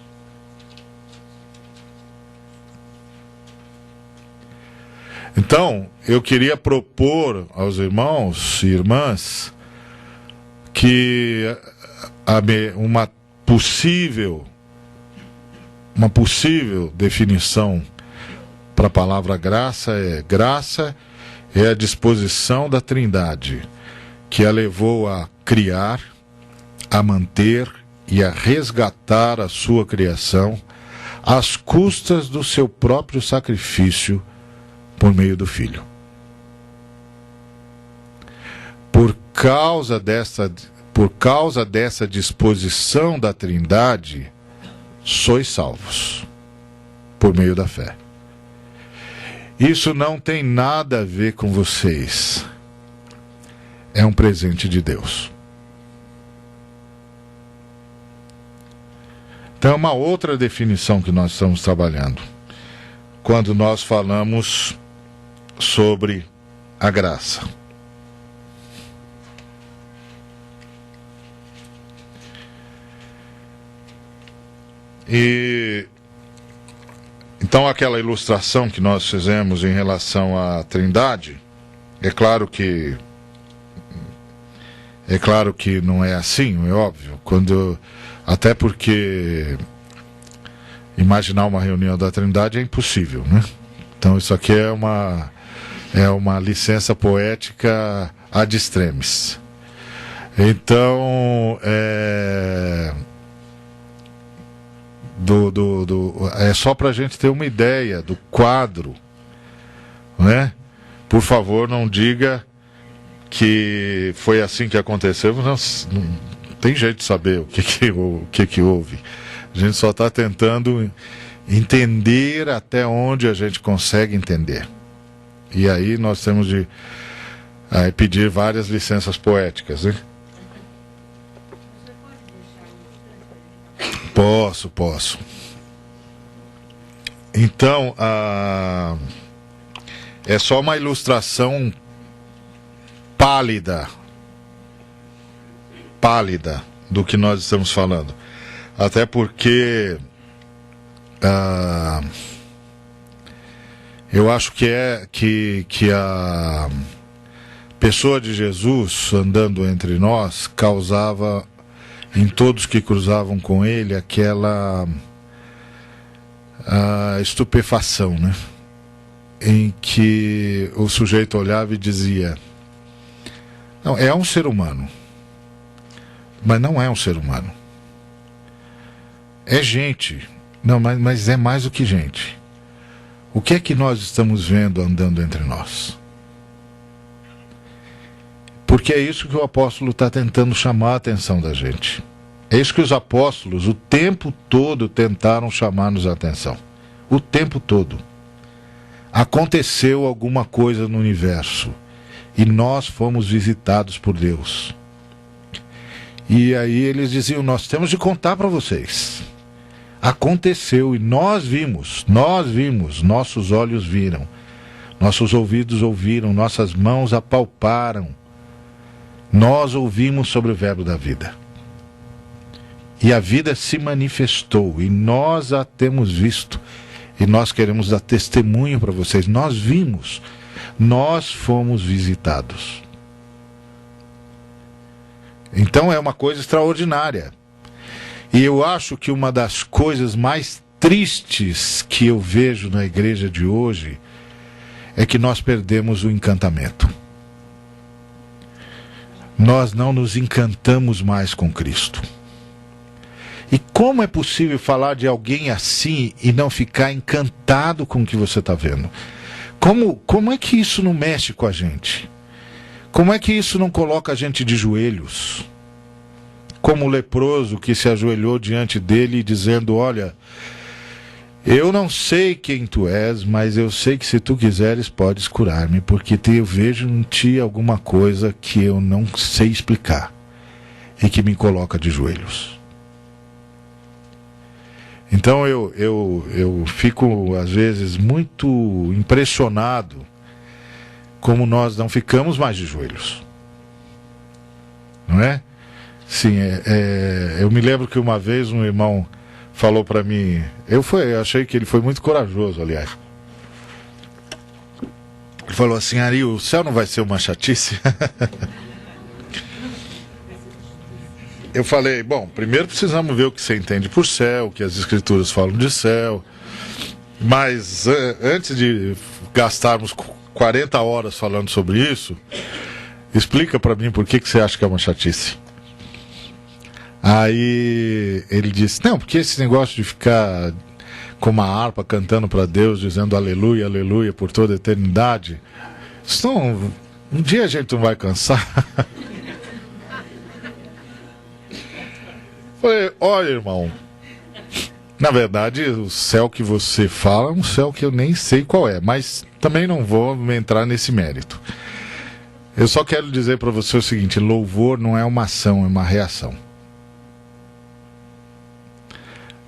Então, eu queria propor aos irmãos e irmãs que uma possível definição para a palavra graça é a disposição da Trindade que a levou a criar, a manter e a resgatar a sua criação às custas do seu próprio sacrifício por meio do Filho. Por causa dessa disposição da Trindade, sois salvos por meio da fé. Isso não tem nada a ver com vocês. É um presente de Deus. Então é uma outra definição que nós estamos trabalhando quando nós falamos sobre a graça. E então aquela ilustração que nós fizemos em relação à Trindade, é claro que não é assim, é óbvio, até porque imaginar uma reunião da Trindade é impossível, né? Então isso aqui é uma licença poética ad extremis. Então, é só para a gente ter uma ideia do quadro, né? Por favor, não diga que foi assim que aconteceu. Não tem jeito de saber o que houve. A gente só está tentando entender até onde a gente consegue entender. E aí nós temos de pedir várias licenças poéticas, né? Posso. Então, é só uma ilustração pálida do que nós estamos falando. Até porque eu acho que a pessoa de Jesus andando entre nós causava em todos que cruzavam com ele aquela estupefação, né? Em que o sujeito olhava e dizia: não, é um ser humano, mas não é um ser humano, é gente, não, mas é mais do que gente. O que é que nós estamos vendo andando entre nós? Porque é isso que o apóstolo está tentando chamar a atenção da gente. É isso que os apóstolos o tempo todo tentaram chamar-nos a atenção. O tempo todo. Aconteceu alguma coisa no universo e nós fomos visitados por Deus. E aí eles diziam: nós temos de contar para vocês. Aconteceu e nós vimos, nossos olhos viram, nossos ouvidos ouviram, nossas mãos apalparam. Nós ouvimos sobre o verbo da vida. E a vida se manifestou e nós a temos visto. E nós queremos dar testemunho para vocês. Nós vimos, nós fomos visitados. Então é uma coisa extraordinária. E eu acho que uma das coisas mais tristes que eu vejo na igreja de hoje é que nós perdemos o encantamento. Nós não nos encantamos mais com Cristo. E como é possível falar de alguém assim e não ficar encantado com o que você está vendo? Como é que isso não mexe com a gente? Como é que isso não coloca a gente de joelhos? Como o leproso que se ajoelhou diante dele dizendo: olha, eu não sei quem tu és, mas eu sei que se tu quiseres podes curar-me, porque eu vejo em ti alguma coisa que eu não sei explicar e que me coloca de joelhos. Então eu fico às vezes muito impressionado como nós não ficamos mais de joelhos, não é? Sim, eu me lembro que uma vez um irmão falou para mim, eu achei que ele foi muito corajoso, aliás. Ele falou assim: Ari, o céu não vai ser uma chatice? Eu falei: bom, primeiro precisamos ver o que você entende por céu, o que as escrituras falam de céu, mas antes de gastarmos 40 horas falando sobre isso, explica para mim por que você acha que é uma chatice. Aí ele disse: não, porque esse negócio de ficar com uma harpa cantando para Deus, dizendo aleluia, aleluia por toda a eternidade, isso não, um dia a gente não vai cansar. Falei: olha, irmão, na verdade o céu que você fala é um céu que eu nem sei qual é, mas também não vou entrar nesse mérito. Eu só quero dizer para você o seguinte: louvor não é uma ação, é uma reação.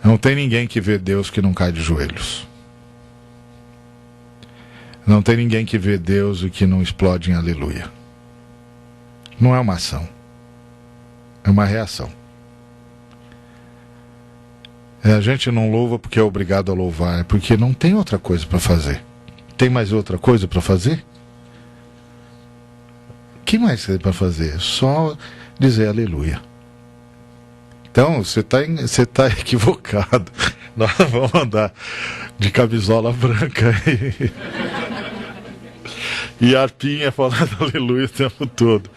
Não tem ninguém que vê Deus que não cai de joelhos. Não tem ninguém que vê Deus e que não explode em aleluia. Não é uma ação, é uma reação. A gente não louva porque é obrigado a louvar, é porque não tem outra coisa para fazer. Tem mais outra coisa para fazer? O que mais tem para fazer? Só dizer aleluia. Então, você está equivocado. Nós vamos andar de camisola branca e arpinha falando aleluia o tempo todo.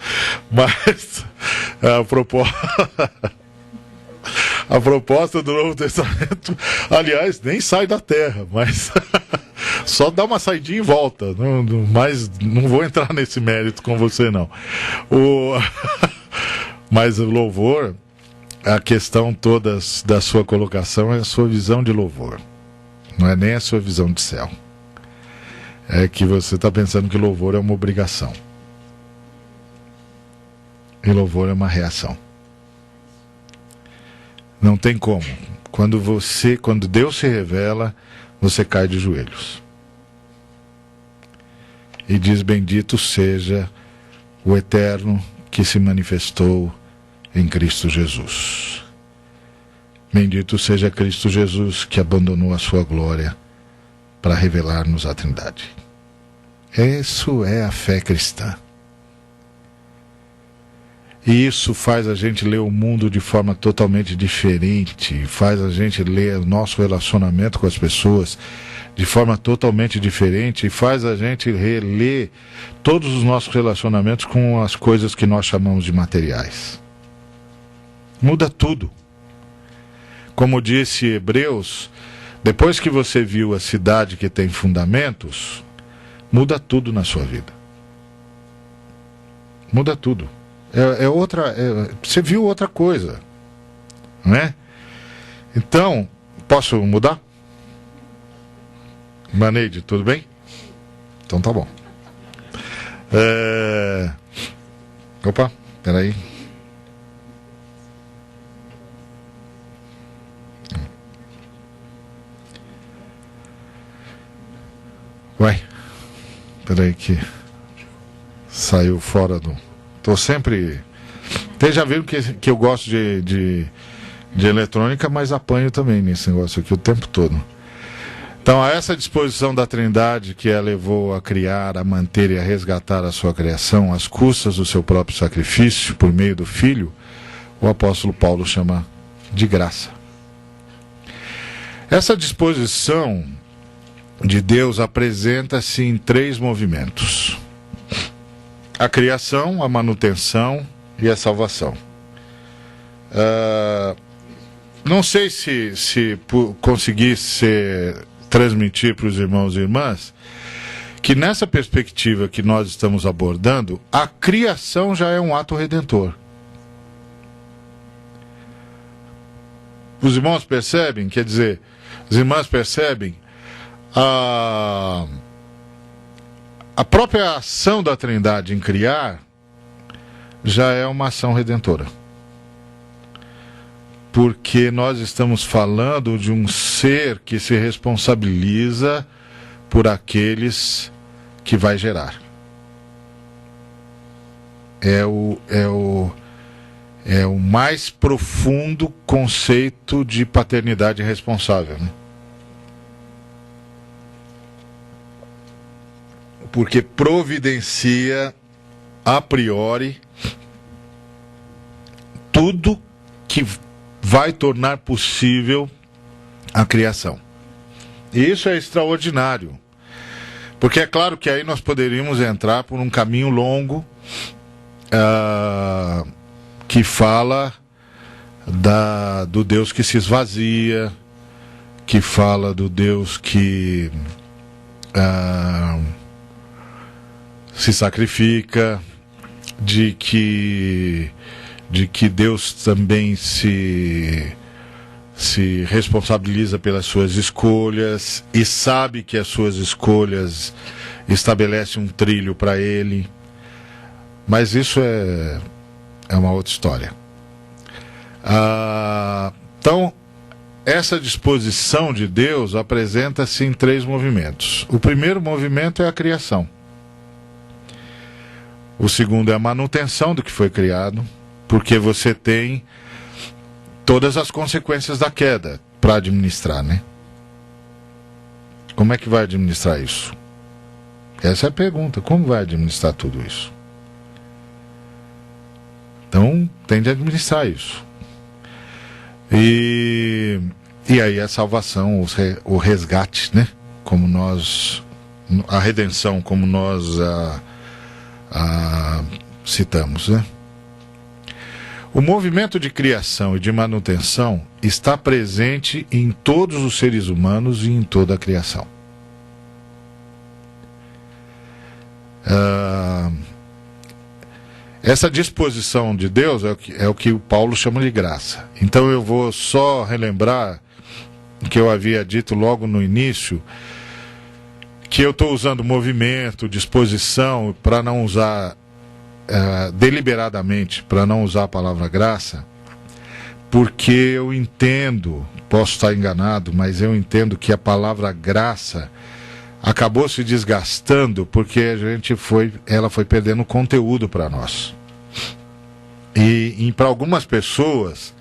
Mas a proposta do Novo Testamento, aliás, nem sai da terra, mas só dá uma saidinha e volta. Mas não vou entrar nesse mérito com você, não. Mas o louvor, a questão toda da sua colocação é a sua visão de louvor. Não é nem a sua visão de céu. É que você está pensando que louvor é uma obrigação. E louvor é uma reação. Não tem como. Quando Deus se revela, você cai de joelhos. E diz: bendito seja o Eterno que se manifestou em Cristo Jesus. Bendito seja Cristo Jesus que abandonou a sua glória para revelar-nos a Trindade. Isso é a fé cristã. E isso faz a gente ler o mundo de forma totalmente diferente, faz a gente ler o nosso relacionamento com as pessoas de forma totalmente diferente, e faz a gente reler todos os nossos relacionamentos com as coisas que nós chamamos de materiais. Muda tudo. Como disse Hebreus, depois que você viu a cidade que tem fundamentos, muda tudo na sua vida. Muda tudo. Você viu outra coisa, né? Então, posso mudar? Maneide, tudo bem? Então tá bom. Opa, peraí. Ué, peraí que saiu fora do... Tô sempre... Vocês já viram que eu gosto de eletrônica, mas apanho também nesse negócio aqui o tempo todo. Então, a essa disposição da Trindade que a levou a criar, a manter e a resgatar a sua criação, às custas do seu próprio sacrifício, por meio do Filho, o apóstolo Paulo chama de graça. Essa disposição de Deus apresenta-se em 3 movimentos: a criação, a manutenção e a salvação. Não sei se consegui transmitir para os irmãos e irmãs que nessa perspectiva que nós estamos abordando, a criação já é um ato redentor. Os irmãos percebem, quer dizer, as irmãs percebem a própria ação da Trindade em criar já é uma ação redentora. Porque nós estamos falando de um ser que se responsabiliza por aqueles que vai gerar. É o mais profundo conceito de paternidade responsável, né? Porque providencia a priori tudo que vai tornar possível a criação. E isso é extraordinário. Porque é claro que aí nós poderíamos entrar por um caminho longo que fala do Deus que se esvazia, que fala do Deus que se sacrifica, de que Deus também se responsabiliza pelas suas escolhas e sabe que as suas escolhas estabelecem um trilho para ele. Mas isso é uma outra história. Então, essa disposição de Deus apresenta-se em 3 movimentos. O primeiro movimento é a criação. O segundo é a manutenção do que foi criado, porque você tem todas as consequências da queda para administrar, né? Como é que vai administrar isso? Essa é a pergunta. Como vai administrar tudo isso? Então, tem de administrar isso. E E aí a salvação, o resgate, né? Como nós, a redenção, como nós citamos, né? O movimento de criação e de manutenção está presente em todos os seres humanos e em toda a criação. Essa disposição de Deus é o que o Paulo chama de graça. Então eu vou só relembrar o que eu havia dito logo no início, que eu estou usando movimento, disposição, para não usar deliberadamente, para não usar a palavra graça, porque eu entendo, posso estar enganado, mas eu entendo que a palavra graça acabou se desgastando porque ela foi perdendo conteúdo para nós. E para algumas pessoas,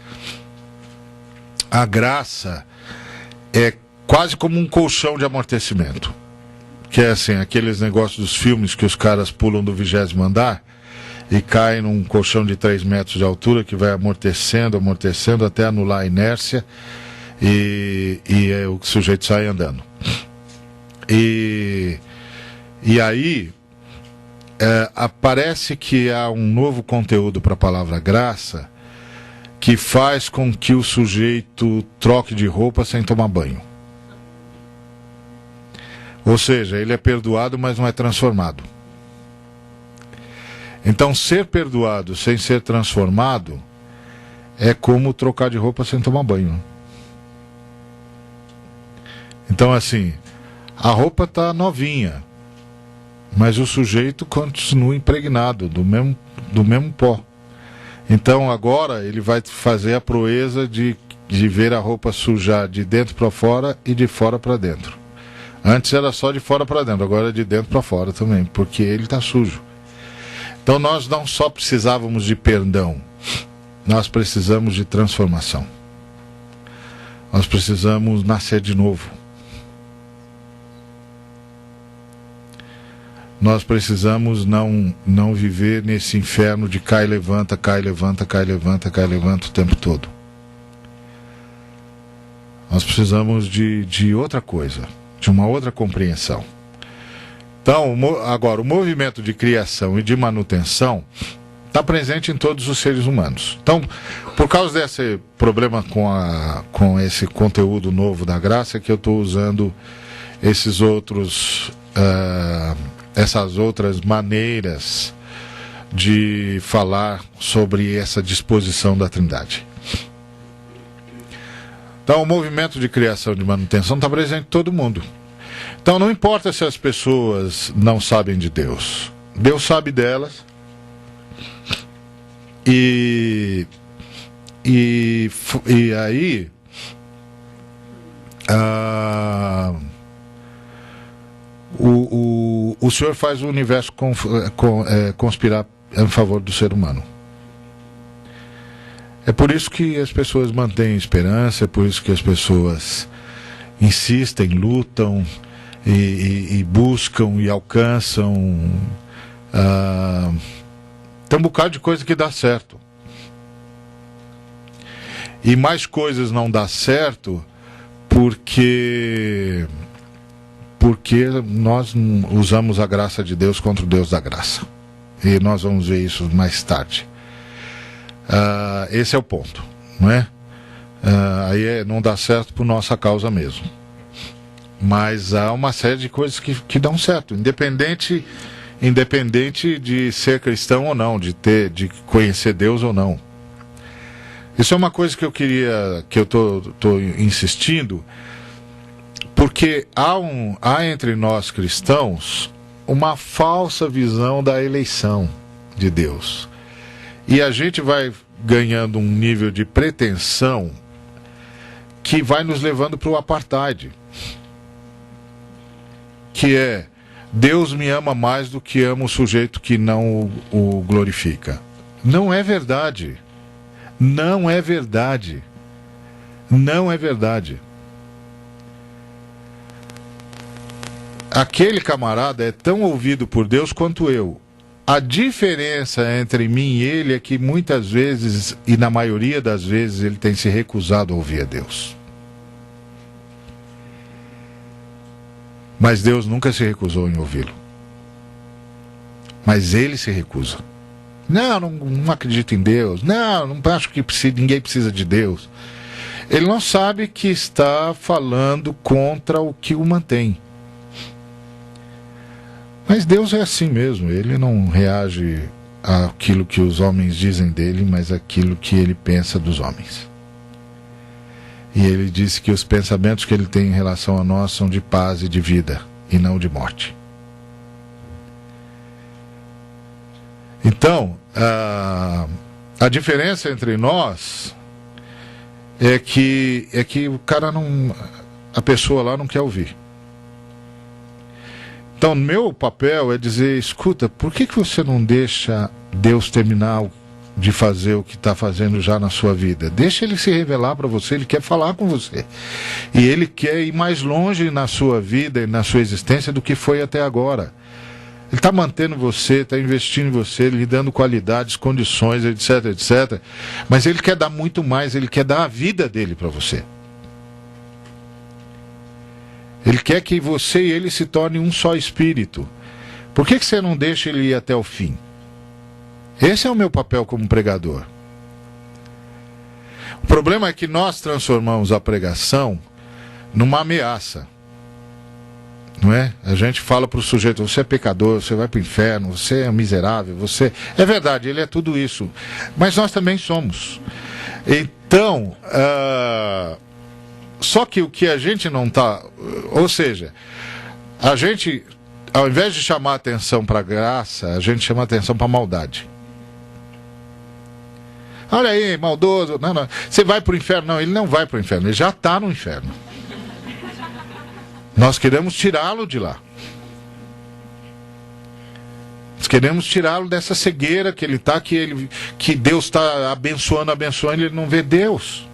a graça é quase como um colchão de amortecimento. Que é assim, aqueles negócios dos filmes que os caras pulam do 20º andar e caem num colchão de 3 metros de altura que vai amortecendo até anular a inércia e o sujeito sai andando. E aí parece que há um novo conteúdo para a palavra graça que faz com que o sujeito troque de roupa sem tomar banho. Ou seja, ele é perdoado, mas não é transformado. Então, ser perdoado sem ser transformado é como trocar de roupa sem tomar banho. Então, assim, a roupa está novinha, mas o sujeito continua impregnado do mesmo pó. Então, agora ele vai fazer a proeza de ver a roupa sujar de dentro para fora e de fora para dentro. Antes era só de fora para dentro, agora é de dentro para fora também, porque ele está sujo. Então nós não só precisávamos de perdão, nós precisamos de transformação. Nós precisamos nascer de novo. Nós precisamos não viver nesse inferno de cai, levanta, cai, levanta, cai, levanta, cai, levanta o tempo todo. Nós precisamos de outra coisa, de uma outra compreensão. Então, agora, o movimento de criação e de manutenção está presente em todos os seres humanos. Então, por causa desse problema com esse conteúdo novo da graça, que eu estou usando essas outras maneiras de falar sobre essa disposição da Trindade. Então, o movimento de criação e de manutenção está presente em todo mundo. Então, não importa se as pessoas não sabem de Deus. Deus sabe delas. E aí o Senhor faz o universo conspirar em favor do ser humano. É por isso que as pessoas mantêm esperança, é por isso que as pessoas insistem, lutam e buscam e alcançam. Tem um bocado de coisa que dá certo. E mais coisas não dá certo porque nós usamos a graça de Deus contra o Deus da graça. E nós vamos ver isso mais tarde. Esse é o ponto, não é? Aí não dá certo por nossa causa mesmo. Mas há uma série de coisas que dão certo, independente de ser cristão ou não, de conhecer Deus ou não. Isso é uma coisa que eu tô insistindo, porque há entre nós cristãos uma falsa visão da eleição de Deus. E a gente vai ganhando um nível de pretensão que vai nos levando para o apartheid. Que é, Deus me ama mais do que ama o sujeito que não o glorifica. Não é verdade. Não é verdade. Não é verdade. Aquele camarada é tão ouvido por Deus quanto eu. A diferença entre mim e ele é que muitas vezes, e na maioria das vezes, ele tem se recusado a ouvir a Deus. Mas Deus nunca se recusou em ouvi-lo. Mas ele se recusa. Não acredito em Deus. Não acho que ninguém precisa de Deus. Ele não sabe que está falando contra o que o mantém. Mas Deus é assim mesmo. Ele não reage àquilo que os homens dizem dele, mas àquilo que ele pensa dos homens. E ele disse que os pensamentos que ele tem em relação a nós são de paz e de vida, e não de morte. Então, a diferença entre nós é que o cara não... a pessoa lá não quer ouvir. Então, meu papel é dizer, escuta, por que você não deixa Deus terminar de fazer o que está fazendo já na sua vida? Deixa ele se revelar para você, ele quer falar com você. E ele quer ir mais longe na sua vida e na sua existência do que foi até agora. Ele está mantendo você, está investindo em você, lhe dando qualidades, condições, etc, etc. Mas ele quer dar muito mais, ele quer dar a vida dele para você. Ele quer que você e ele se tornem um só espírito. Por que você não deixa ele ir até o fim? Esse é o meu papel como pregador. O problema é que nós transformamos a pregação numa ameaça. Não é? A gente fala para o sujeito, você é pecador, você vai para o inferno, você é miserável, você... É verdade, ele é tudo isso. Mas nós também somos. Então, só que o que a gente não está... Ou seja, a gente, ao invés de chamar atenção para a graça, a gente chama atenção para a maldade. Olha aí, maldoso. Não. Você vai para o inferno? Não, ele não vai para o inferno, ele já está no inferno. Nós queremos tirá-lo de lá. Nós queremos tirá-lo dessa cegueira que ele está, que Deus está abençoando, e ele não vê Deus.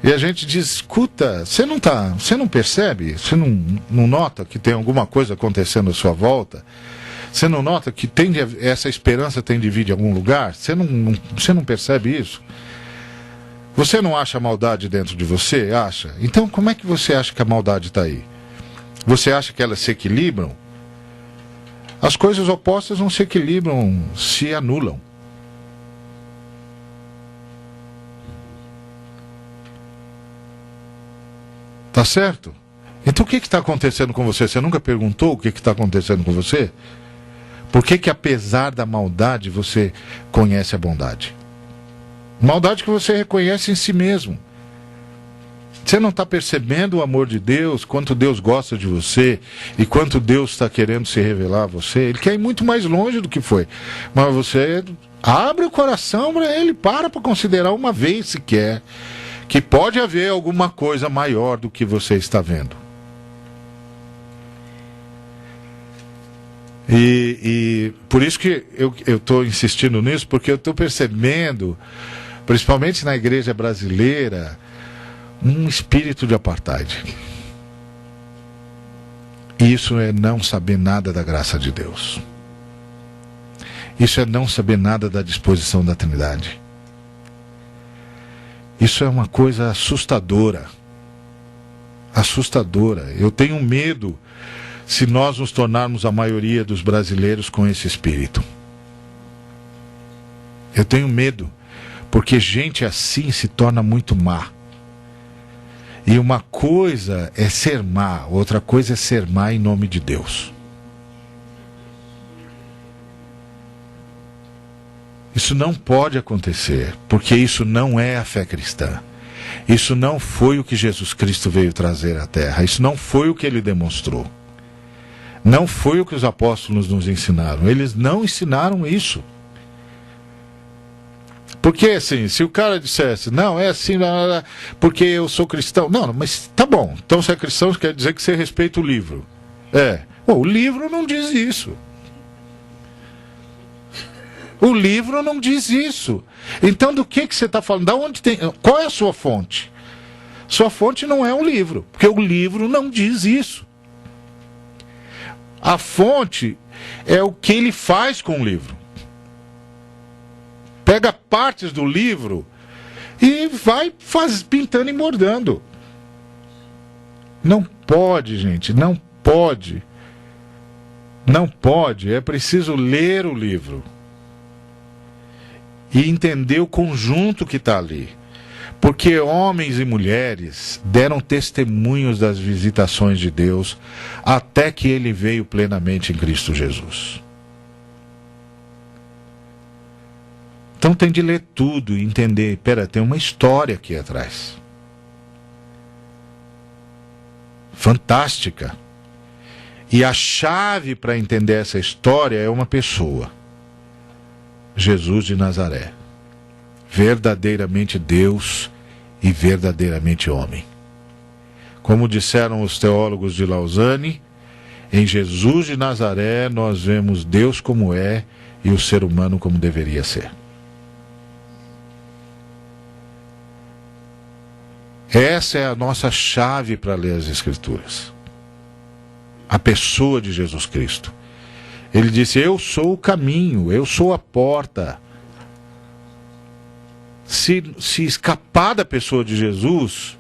E a gente diz, escuta, você não percebe? Você não nota que tem alguma coisa acontecendo à sua volta? Você não nota que essa esperança tem de vir de algum lugar? Você não percebe isso? Você não acha maldade dentro de você? Acha? Então como é que você acha que a maldade está aí? Você acha que elas se equilibram? As coisas opostas não se equilibram, se anulam. Tá certo? Então o que está acontecendo com você? Você nunca perguntou o que está acontecendo com você? Por que apesar da maldade você conhece a bondade? Maldade que você reconhece em si mesmo. Você não está percebendo o amor de Deus, quanto Deus gosta de você e quanto Deus está querendo se revelar a você. Ele quer ir muito mais longe do que foi. Mas você abre o coração para ele, para considerar uma vez sequer que pode haver alguma coisa maior do que você está vendo. E por isso que eu estou insistindo nisso, porque eu estou percebendo, principalmente na igreja brasileira, um espírito de apartheid. E isso é não saber nada da graça de Deus. Isso é não saber nada da disposição da Trindade. Isso é uma coisa assustadora. Assustadora. Eu tenho medo se nós nos tornarmos a maioria dos brasileiros com esse espírito. Eu tenho medo, porque gente assim se torna muito má. E uma coisa é ser má, outra coisa é ser má em nome de Deus. Isso não pode acontecer, porque isso não é a fé cristã. Isso não foi o que Jesus Cristo veio trazer à Terra. Isso não foi o que ele demonstrou. Não foi o que os apóstolos nos ensinaram. Eles não ensinaram isso. Porque assim, se o cara dissesse, não, é assim, porque eu sou cristão. Não, mas tá bom. Então se é cristão, quer dizer que você respeita o livro. O livro não diz isso. O livro não diz isso. Então do que você está falando? Da onde tem? Qual é a sua fonte? Sua fonte não é o livro, porque o livro não diz isso. A fonte é o que ele faz com o livro. Pega partes do livro e vai pintando e mordando. Não pode, gente, não pode. Não pode, é preciso ler o livro e entender o conjunto que está ali. Porque homens e mulheres deram testemunhos das visitações de Deus até que ele veio plenamente em Cristo Jesus. Então tem de ler tudo e entender, tem uma história aqui atrás. Fantástica. E a chave para entender essa história é uma pessoa. Jesus de Nazaré. Verdadeiramente Deus e verdadeiramente homem. Como disseram os teólogos de Lausanne, em Jesus de Nazaré nós vemos Deus como é e o ser humano como deveria ser. Essa é a nossa chave para ler as Escrituras. A pessoa de Jesus Cristo. Ele disse, eu sou o caminho, eu sou a porta. Se escapar da pessoa de Jesus,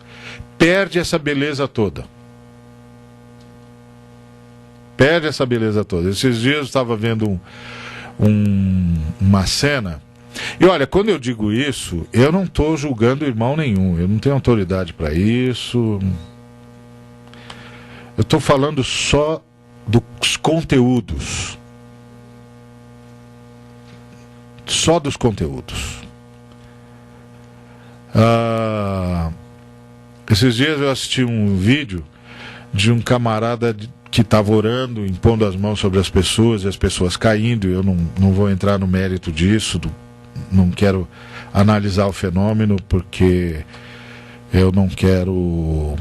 perde essa beleza toda. Perde essa beleza toda. Esses dias eu estava vendo uma cena. E olha, quando eu digo isso, eu não estou julgando irmão nenhum. Eu não tenho autoridade para isso. Eu estou falando só dos conteúdos. Só dos conteúdos. Esses dias eu assisti um vídeo de um camarada que estava orando, impondo as mãos sobre as pessoas e as pessoas caindo. Eu não vou entrar no mérito disso, não quero analisar o fenômeno porque eu não quero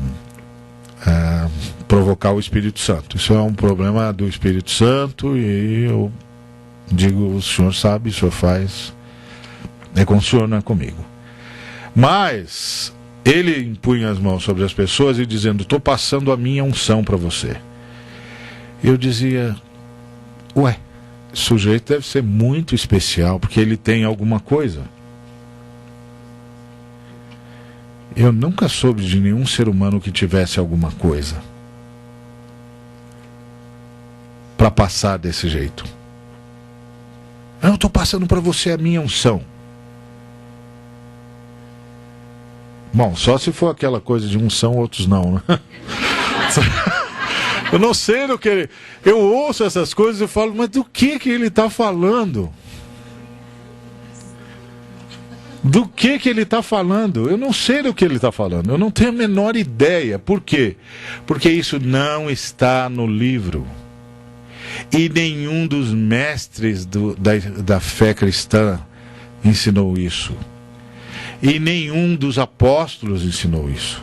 provocar o Espírito Santo. Isso é um problema do Espírito Santo e eu digo, o senhor sabe, o senhor faz, é com o senhor, não é comigo. Mas ele impunha as mãos sobre as pessoas e dizendo, estou passando a minha unção para você. Eu dizia, ué, esse sujeito deve ser muito especial, porque ele tem alguma coisa. Eu nunca soube de nenhum ser humano que tivesse alguma coisa para passar desse jeito. Eu estou passando para você a minha unção. Bom, só se for aquela coisa de unção, outros não, né? Eu não sei do que ele... Eu ouço essas coisas e falo, mas do que ele está falando? Do que ele está falando? Eu não sei do que ele está falando. Eu não tenho a menor ideia. Por quê? Porque isso não está no livro. E nenhum dos mestres da fé cristã ensinou isso. E nenhum dos apóstolos ensinou isso.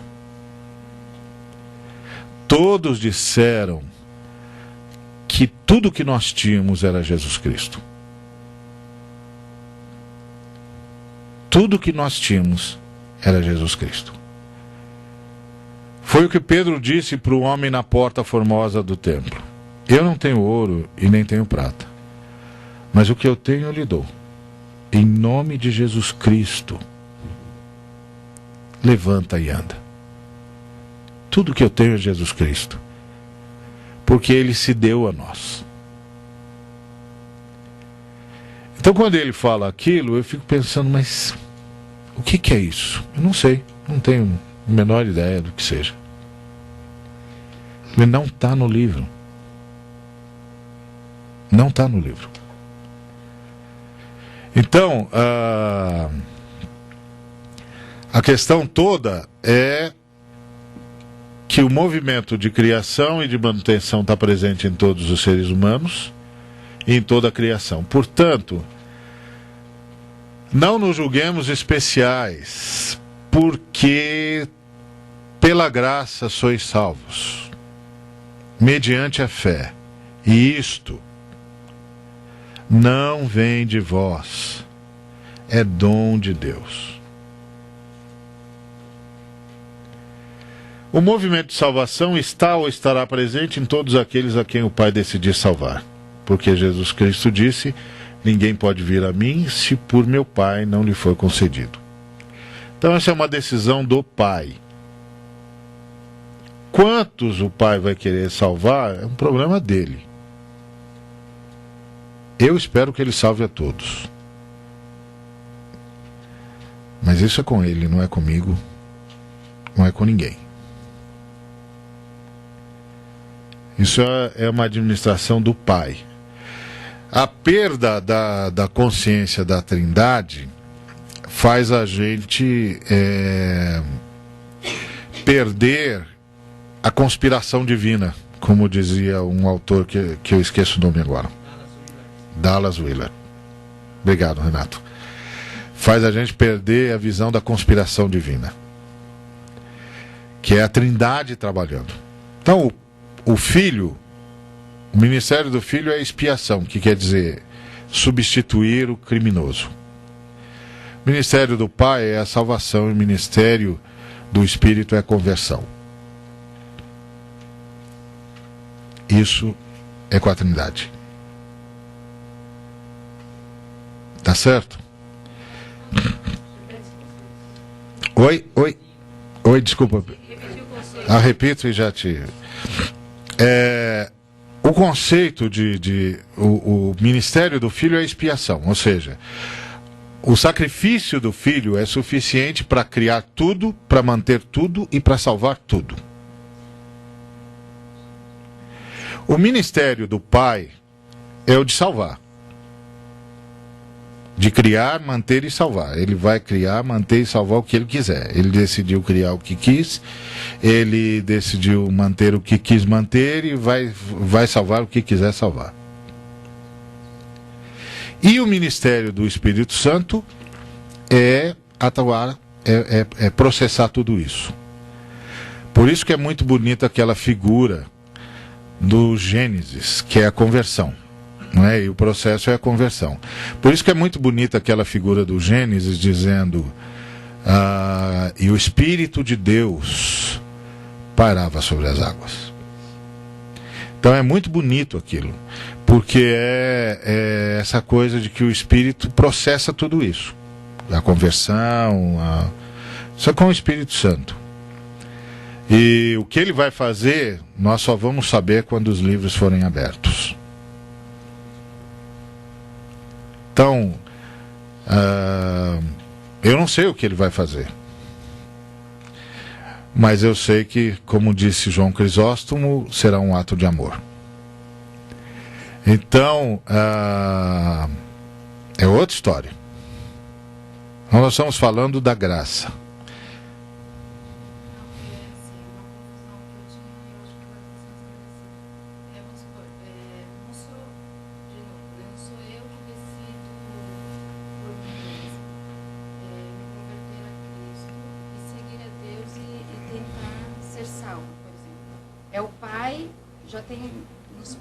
Todos disseram que tudo que nós tínhamos era Jesus Cristo. Tudo que nós tínhamos era Jesus Cristo. Foi o que Pedro disse para o homem na porta formosa do templo. Eu não tenho ouro e nem tenho prata, mas o que eu tenho eu lhe dou. Em nome de Jesus Cristo, levanta e anda. Tudo que eu tenho é Jesus Cristo, porque Ele se deu a nós. Então quando ele fala aquilo, eu fico pensando, mas o que é isso? Eu não sei, não tenho a menor ideia do que seja. Ele não está no livro. Não está no livro. Então, a questão toda é que o movimento de criação e de manutenção está presente em todos os seres humanos e em toda a criação. Portanto, não nos julguemos especiais, porque pela graça sois salvos, mediante a fé. E isto não vem de vós, é dom de Deus. O movimento de salvação está ou estará presente em todos aqueles a quem o Pai decidir salvar. Porque Jesus Cristo disse, ninguém pode vir a mim se por meu Pai não lhe for concedido. Então essa é uma decisão do Pai. quantos o pai vai querer salvar é um problema dele. Eu espero que ele salve a todos. Mas isso é com ele, não é comigo, não é com ninguém. Isso é uma administração do pai. A perda da consciência da Trindade faz a gente perder a conspiração divina, como dizia um autor que eu esqueço o nome agora. Dallas Willard. Obrigado, Renato. Faz a gente perder a visão da conspiração divina, que é a Trindade trabalhando. Então, o Filho, o ministério do Filho é expiação, que quer dizer substituir o criminoso. O ministério do Pai é a salvação e o ministério do Espírito é a conversão. Isso é com a Trindade. Tá certo? Oi, desculpa. Repito e já te... O conceito o ministério do Filho é expiação, ou seja, o sacrifício do Filho é suficiente para criar tudo, para manter tudo e para salvar tudo. O ministério do Pai é o de salvar. De criar, manter e salvar. Ele vai criar, manter e salvar o que ele quiser. Ele decidiu criar o que quis, ele decidiu manter o que quis manter e vai salvar o que quiser salvar. E o ministério do Espírito Santo é atuar, é processar tudo isso. Por isso que é muito bonita aquela figura do Gênesis, que é a conversão. Não é? E o processo é a conversão. Por isso que é muito bonita aquela figura do Gênesis dizendo e o Espírito de Deus pairava sobre as águas. Então é muito bonito aquilo, porque é essa coisa de que o Espírito processa tudo isso, a conversão, isso é com o Espírito Santo. E o que ele vai fazer nós só vamos saber quando os livros forem abertos. Então, eu não sei o que ele vai fazer. Mas eu sei que, como disse João Crisóstomo, será um ato de amor. Então, é outra história. Nós estamos falando da graça.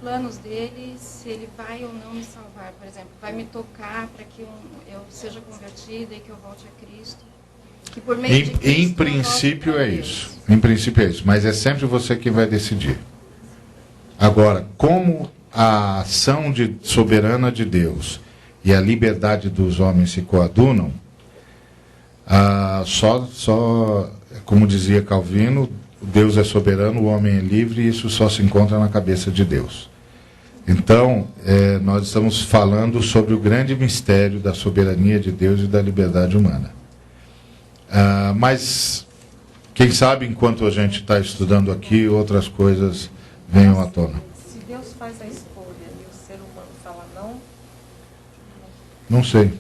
Planos dele, se ele vai ou não me salvar, por exemplo, vai me tocar para que eu seja convertida e que eu volte a Cristo. Que por meio de Cristo, em princípio é isso. Em princípio é isso, mas é sempre você quem vai decidir. Agora, como a ação soberana de Deus e a liberdade dos homens se coadunam, só como dizia Calvino, Deus é soberano, o homem é livre, e isso só se encontra na cabeça de Deus. Então, nós estamos falando sobre o grande mistério da soberania de Deus e da liberdade humana. Mas, quem sabe, enquanto a gente está estudando aqui, outras coisas venham à tona. Se Deus faz a escolha e o ser humano fala não? Não sei.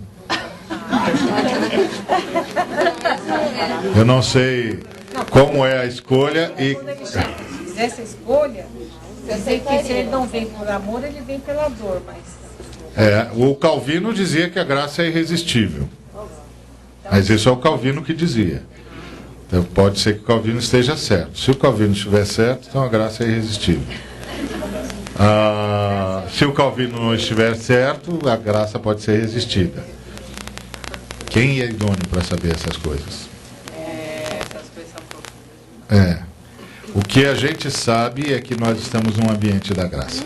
Eu não sei como é a escolha e... Quando ele fizer essa escolha, eu sei que se ele não vem por amor, ele vem pela dor, mas... o Calvino dizia que a graça é irresistível. Mas isso é o Calvino que dizia. Então pode ser que o Calvino esteja certo. Se o Calvino estiver certo, então a graça é irresistível. Se o Calvino não estiver certo, a graça pode ser resistida. Quem é idôneo para saber essas coisas? Essas coisas são profundas. O que a gente sabe é que nós estamos num ambiente da graça.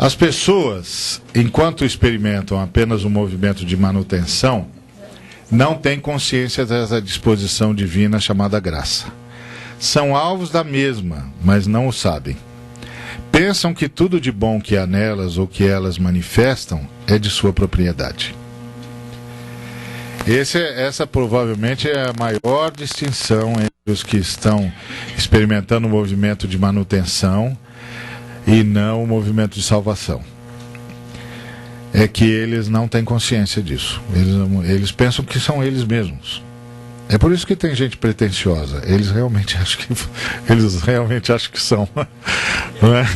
As pessoas, enquanto experimentam apenas um movimento de manutenção, não têm consciência dessa disposição divina chamada graça. São alvos da mesma, mas não o sabem. Pensam que tudo de bom que há nelas ou que elas manifestam é de sua propriedade. Essa provavelmente é a maior distinção entre os que estão experimentando o movimento de manutenção e não o movimento de salvação. É que eles não têm consciência disso. Eles pensam que são eles mesmos. É por isso que tem gente pretensiosa. Eles realmente acham que são. Não é?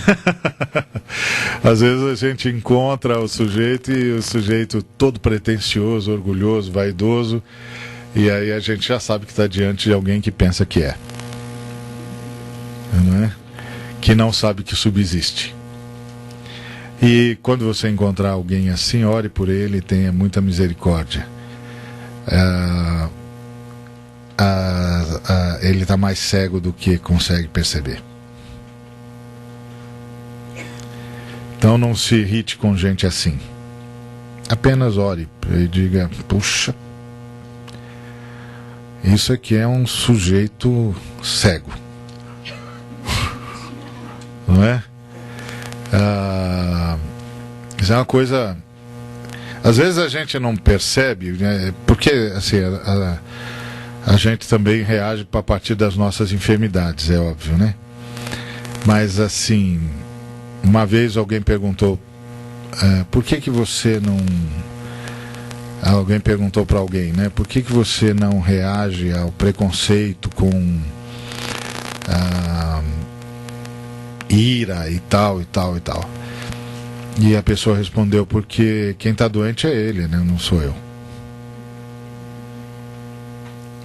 Às vezes a gente encontra o sujeito e o sujeito todo pretensioso, orgulhoso, vaidoso, e aí a gente já sabe que está diante de alguém que pensa que é. Não é? Que não sabe que subsiste. E quando você encontrar alguém assim, ore por ele e tenha muita misericórdia. Ele está mais cego do que consegue perceber. Então não se irrite com gente assim. Apenas ore e diga: puxa, isso aqui é um sujeito cego. Não é? Isso é uma coisa. Às vezes a gente não percebe, né? Porque assim, a gente também reage a partir das nossas enfermidades, é óbvio, né? Mas assim, uma vez alguém perguntou, por que você não... Alguém perguntou para alguém, né? Por que você não reage ao preconceito com ira e tal, e tal, e tal? E a pessoa respondeu: porque quem está doente é ele, né? Não sou eu.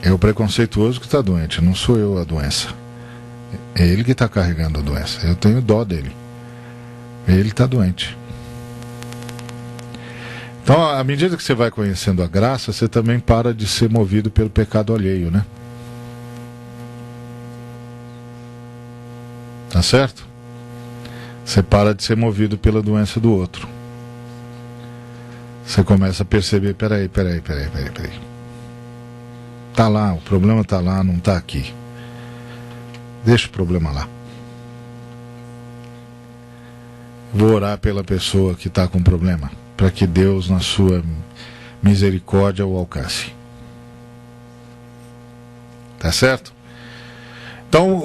É o preconceituoso que está doente, não sou eu a doença. É ele que está carregando a doença. Eu tenho dó dele. Ele está doente. Então, à medida que você vai conhecendo a graça, você também para de ser movido pelo pecado alheio, né? Tá certo? Você para de ser movido pela doença do outro. Você começa a perceber: peraí. Tá lá, o problema tá lá, não tá aqui. Deixa o problema lá. Vou orar pela pessoa que está com problema, para que Deus, na sua misericórdia, o alcance. Tá certo? Então,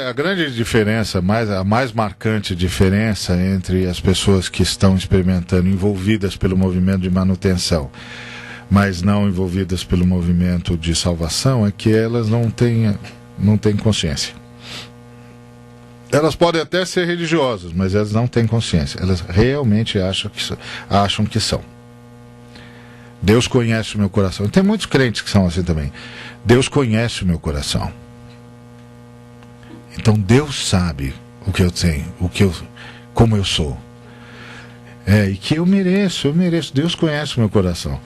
a grande diferença, a mais marcante diferença entre as pessoas que estão experimentando, envolvidas pelo movimento de manutenção, mas não envolvidas pelo movimento de salvação, é que elas não têm consciência. Elas podem até ser religiosas, mas elas não têm consciência. Elas realmente acham que são. Deus conhece o meu coração. E tem muitos crentes que são assim também. Deus conhece o meu coração. Então Deus sabe o que eu tenho, como eu sou. E que eu mereço. Deus conhece o meu coração.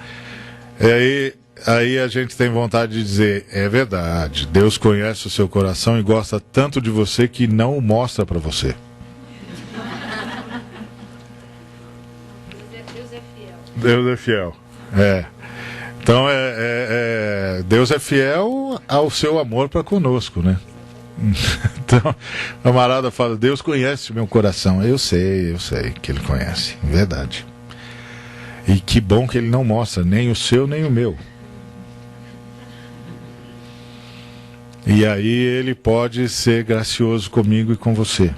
Aí a gente tem vontade de dizer: é verdade, Deus conhece o seu coração e gosta tanto de você que não o mostra para você. Deus é fiel. Então Deus é fiel ao seu amor para conosco, né? Então, a camarada fala: Deus conhece o meu coração. Eu sei que Ele conhece, verdade. E que bom que Ele não mostra nem o seu nem o meu. E aí Ele pode ser gracioso comigo e com você.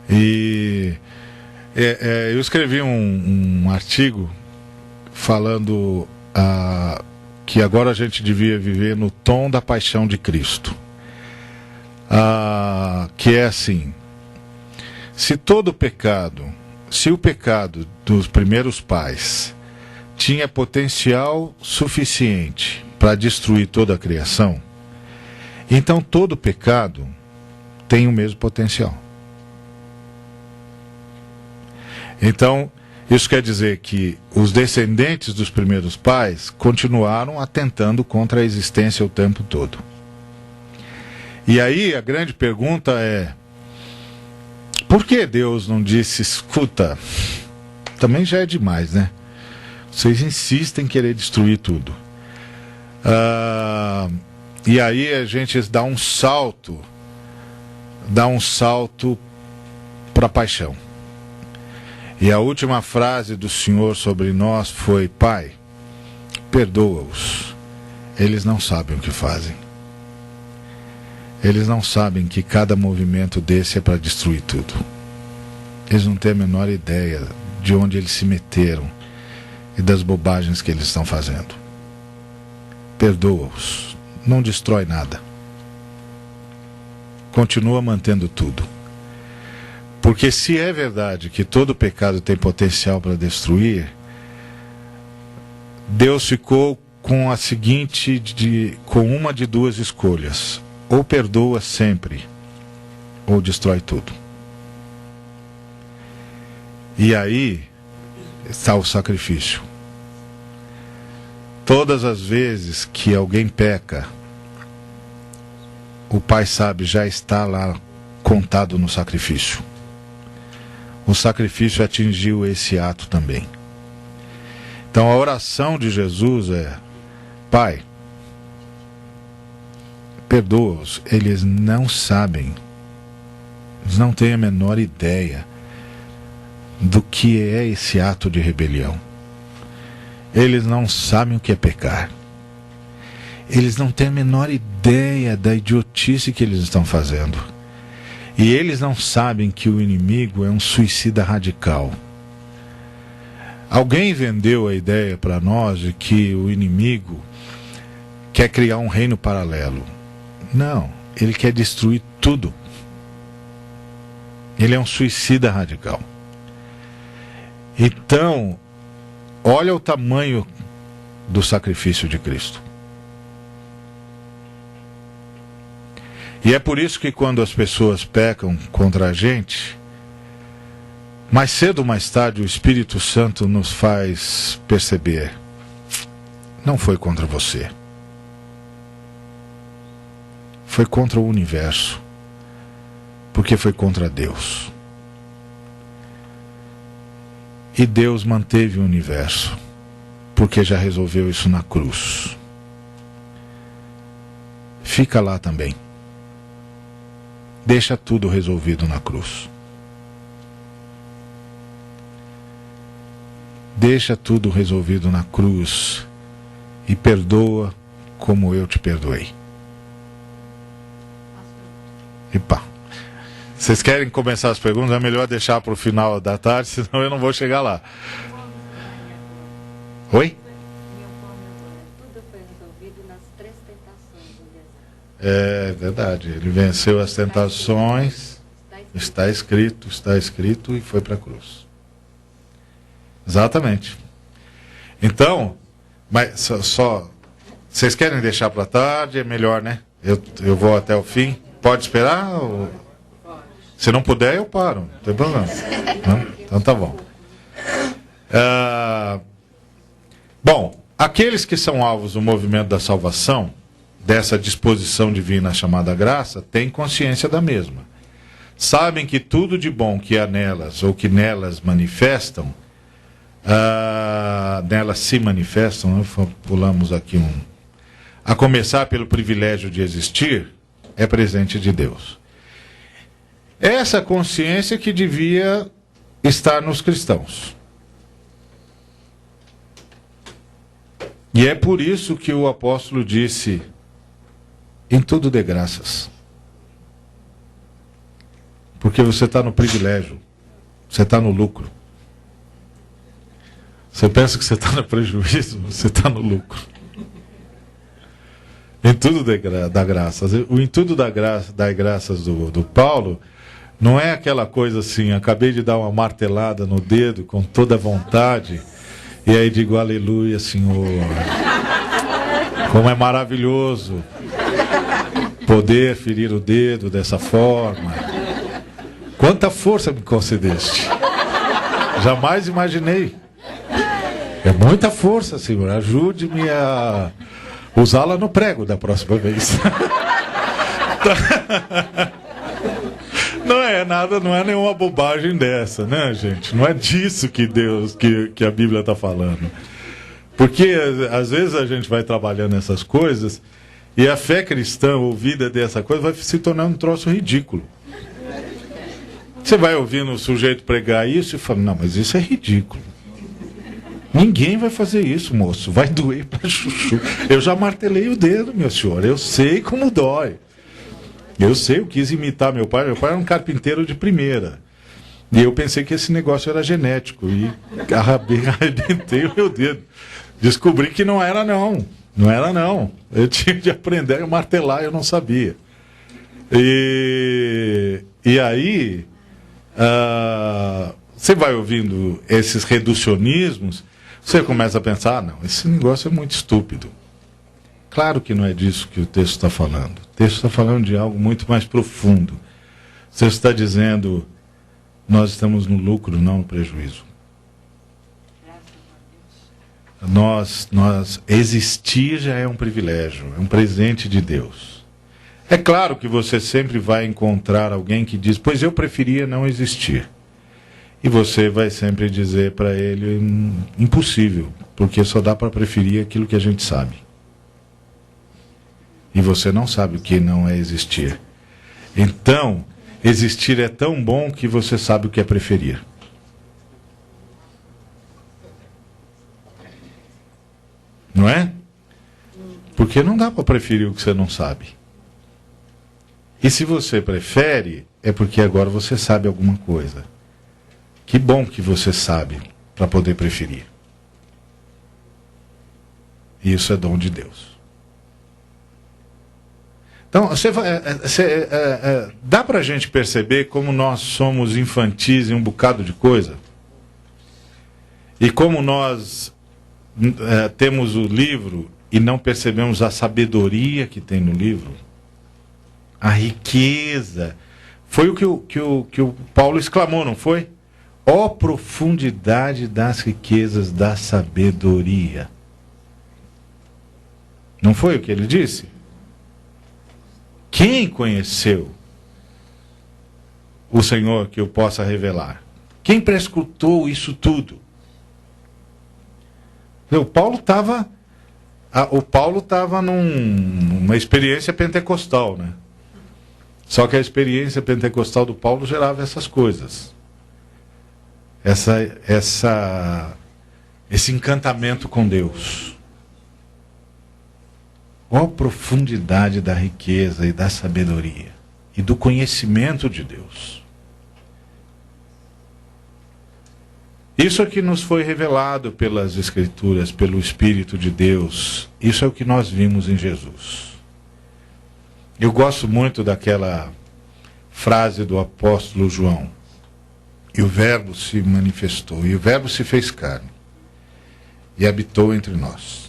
E eu escrevi um artigo falando que agora a gente devia viver no tom da paixão de Cristo. Que é assim: se o pecado dos primeiros pais tinha potencial suficiente para destruir toda a criação, então todo pecado tem o mesmo potencial. Então, isso quer dizer que os descendentes dos primeiros pais continuaram atentando contra a existência o tempo todo. E aí a grande pergunta é: Por que Deus não disse, escuta, também já é demais, né? Vocês insistem em querer destruir tudo. E aí a gente dá um salto para a paixão. E a última frase do Senhor sobre nós foi: Pai, perdoa-os, eles não sabem o que fazem. Eles não sabem que cada movimento desse é para destruir tudo. Eles não têm a menor ideia de onde eles se meteram e das bobagens que eles estão fazendo. Perdoa-os, não destrói nada. Continua mantendo tudo. Porque se é verdade que todo pecado tem potencial para destruir, Deus ficou com a seguinte, com uma de duas escolhas: ou perdoa sempre, ou destrói tudo. E aí está o sacrifício. Todas as vezes que alguém peca, o Pai sabe, já está lá contado no sacrifício. O sacrifício atingiu esse ato também. Então a oração de Jesus é: Pai, perdoa-os, eles não sabem, eles não têm a menor ideia do que é esse ato de rebelião. Eles não sabem o que é pecar. Eles não têm a menor ideia da idiotice que eles estão fazendo. E eles não sabem que o inimigo é um suicida radical. Alguém vendeu a ideia para nós de que o inimigo quer criar um reino paralelo. Não, ele quer destruir tudo. Ele é um suicida radical. Então, olha o tamanho do sacrifício de Cristo. E é por isso que quando as pessoas pecam contra a gente, mais cedo ou mais tarde o Espírito Santo nos faz perceber: não foi contra você. Foi contra o universo. Porque foi contra Deus. E Deus manteve o universo, porque já resolveu isso na cruz. Fica lá também. Deixa tudo resolvido na cruz. Deixa tudo resolvido na cruz e perdoa como eu te perdoei. E pá. Vocês querem começar as perguntas? É melhor deixar para o final da tarde, senão eu não vou chegar lá. Oi? Tudo foi resolvido nas 3 tentações do deserto. É verdade. Ele venceu as tentações. Está escrito e foi para a cruz. Exatamente. Então, mas só vocês querem deixar para tarde? É melhor, né? Eu vou até o fim. Pode esperar? Ou... Se não puder, eu paro. Não tem problema. Não? Então tá bom. Bom, aqueles que são alvos do movimento da salvação, dessa disposição divina chamada graça, têm consciência da mesma. Sabem que tudo de bom que há nelas, ou que nelas manifestam, nelas se manifestam, né? Pulamos aqui a começar pelo privilégio de existir, é presente de Deus. Essa consciência que devia estar nos cristãos. E é por isso que o apóstolo disse: em tudo dê graças. Porque você está no privilégio, você está no lucro. Você pensa que você está no prejuízo, você está no lucro. Em tudo dá graças. O em tudo dá graças do Paulo não é aquela coisa assim: acabei de dar uma martelada no dedo com toda a vontade e aí digo aleluia, Senhor. Como é maravilhoso poder ferir o dedo dessa forma. Quanta força me concedeste. Jamais imaginei. É muita força, Senhor. Ajude-me a usá-la no prego da próxima vez. Não é nada, não é nenhuma bobagem dessa, né, gente? Não é disso que que a Bíblia está falando. Porque às vezes a gente vai trabalhando essas coisas e a fé cristã ouvida dessa coisa vai se tornar um troço ridículo. Você vai ouvindo o sujeito pregar isso e fala, não, mas isso é ridículo. Ninguém vai fazer isso, moço. Vai doer pra chuchu. Eu já martelei o dedo, meu senhor. Eu sei como dói. Eu sei, eu quis imitar meu pai. Meu pai era um carpinteiro de primeira. E eu pensei que esse negócio era genético. E arrebentei o meu dedo. Descobri que não era não. Não era não. Eu tinha de aprender a martelar, eu não sabia. E aí, você vai ouvindo esses reducionismos, você começa a pensar, não, esse negócio é muito estúpido. Claro que não é disso que o texto está falando. O texto está falando de algo muito mais profundo. O texto está dizendo, nós estamos no lucro, não no prejuízo. Existir já é um privilégio, é um presente de Deus. É claro que você sempre vai encontrar alguém que diz, pois eu preferia não existir. E você vai sempre dizer para ele, impossível, porque só dá para preferir aquilo que a gente sabe. E você não sabe o que não é existir. Então, existir é tão bom que você sabe o que é preferir. Não é? Porque não dá para preferir o que você não sabe. E se você prefere, é porque agora você sabe alguma coisa. Que bom que você sabe para poder preferir. Isso é dom de Deus. Então, dá para a gente perceber como nós somos infantis em um bocado de coisa? E como nós temos o livro e não percebemos a sabedoria que tem no livro? A riqueza. Foi o que o Paulo exclamou, não foi? Ó profundidade das riquezas da sabedoria. Não foi o que ele disse? Quem conheceu o Senhor que eu possa revelar? Quem prescrutou isso tudo? O Paulo estava numa experiência pentecostal, né? Só que a experiência pentecostal do Paulo gerava essas coisas. Esse encantamento com Deus. Qual a profundidade da riqueza e da sabedoria e do conhecimento de Deus. Isso é que nos foi revelado pelas Escrituras, pelo Espírito de Deus. Isso é o que nós vimos em Jesus. Eu gosto muito daquela frase do apóstolo João. E o Verbo se manifestou, e o Verbo se fez carne, e habitou entre nós.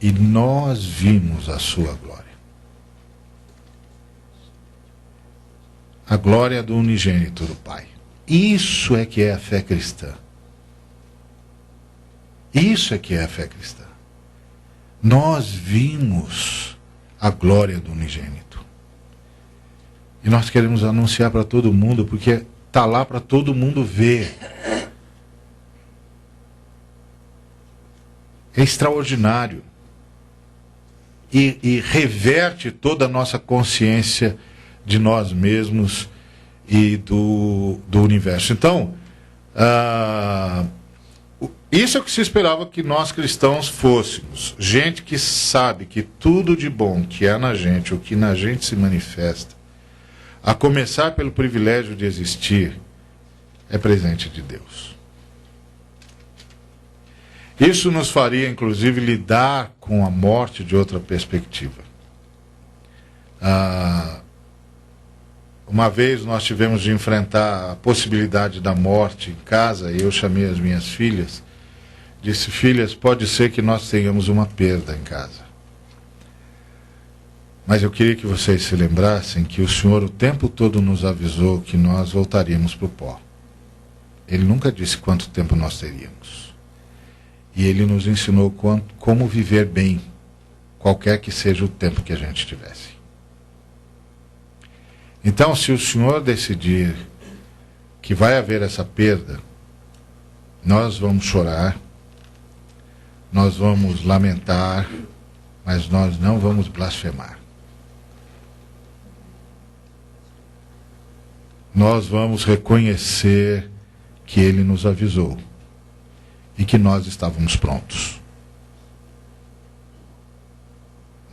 E nós vimos a sua glória. A glória do unigênito do Pai. Isso é que é a fé cristã. Isso é que é a fé cristã. Nós vimos a glória do unigênito. E nós queremos anunciar para todo mundo, porque está lá para todo mundo ver. É extraordinário. E reverte toda a nossa consciência de nós mesmos e do universo. Então, isso é o que se esperava que nós cristãos fôssemos. Gente que sabe que tudo de bom que há na gente, o que na gente se manifesta, a começar pelo privilégio de existir, é presente de Deus. Isso nos faria, inclusive, lidar com a morte de outra perspectiva. Uma vez nós tivemos de enfrentar a possibilidade da morte em casa, e eu chamei as minhas filhas, disse, filhas, pode ser que nós tenhamos uma perda em casa. Mas eu queria que vocês se lembrassem que o Senhor o tempo todo nos avisou que nós voltaríamos para o pó. Ele nunca disse quanto tempo nós teríamos. E Ele nos ensinou como viver bem, qualquer que seja o tempo que a gente tivesse. Então, se o Senhor decidir que vai haver essa perda, nós vamos chorar, nós vamos lamentar, mas nós não vamos blasfemar. Nós vamos reconhecer que Ele nos avisou e que nós estávamos prontos.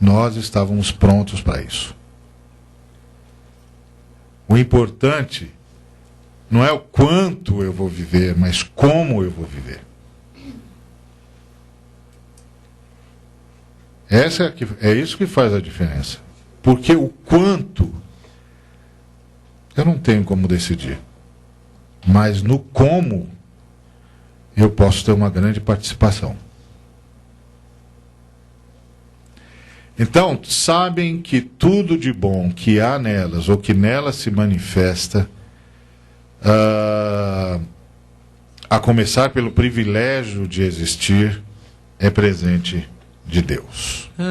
Nós estávamos prontos para isso. O importante não é o quanto eu vou viver, mas como eu vou viver. É isso que faz a diferença. Porque o quanto eu não tenho como decidir. Mas no como eu posso ter uma grande participação. Então, sabem que tudo de bom que há nelas, ou que nelas se manifesta, a começar pelo privilégio de existir, é presente de Deus.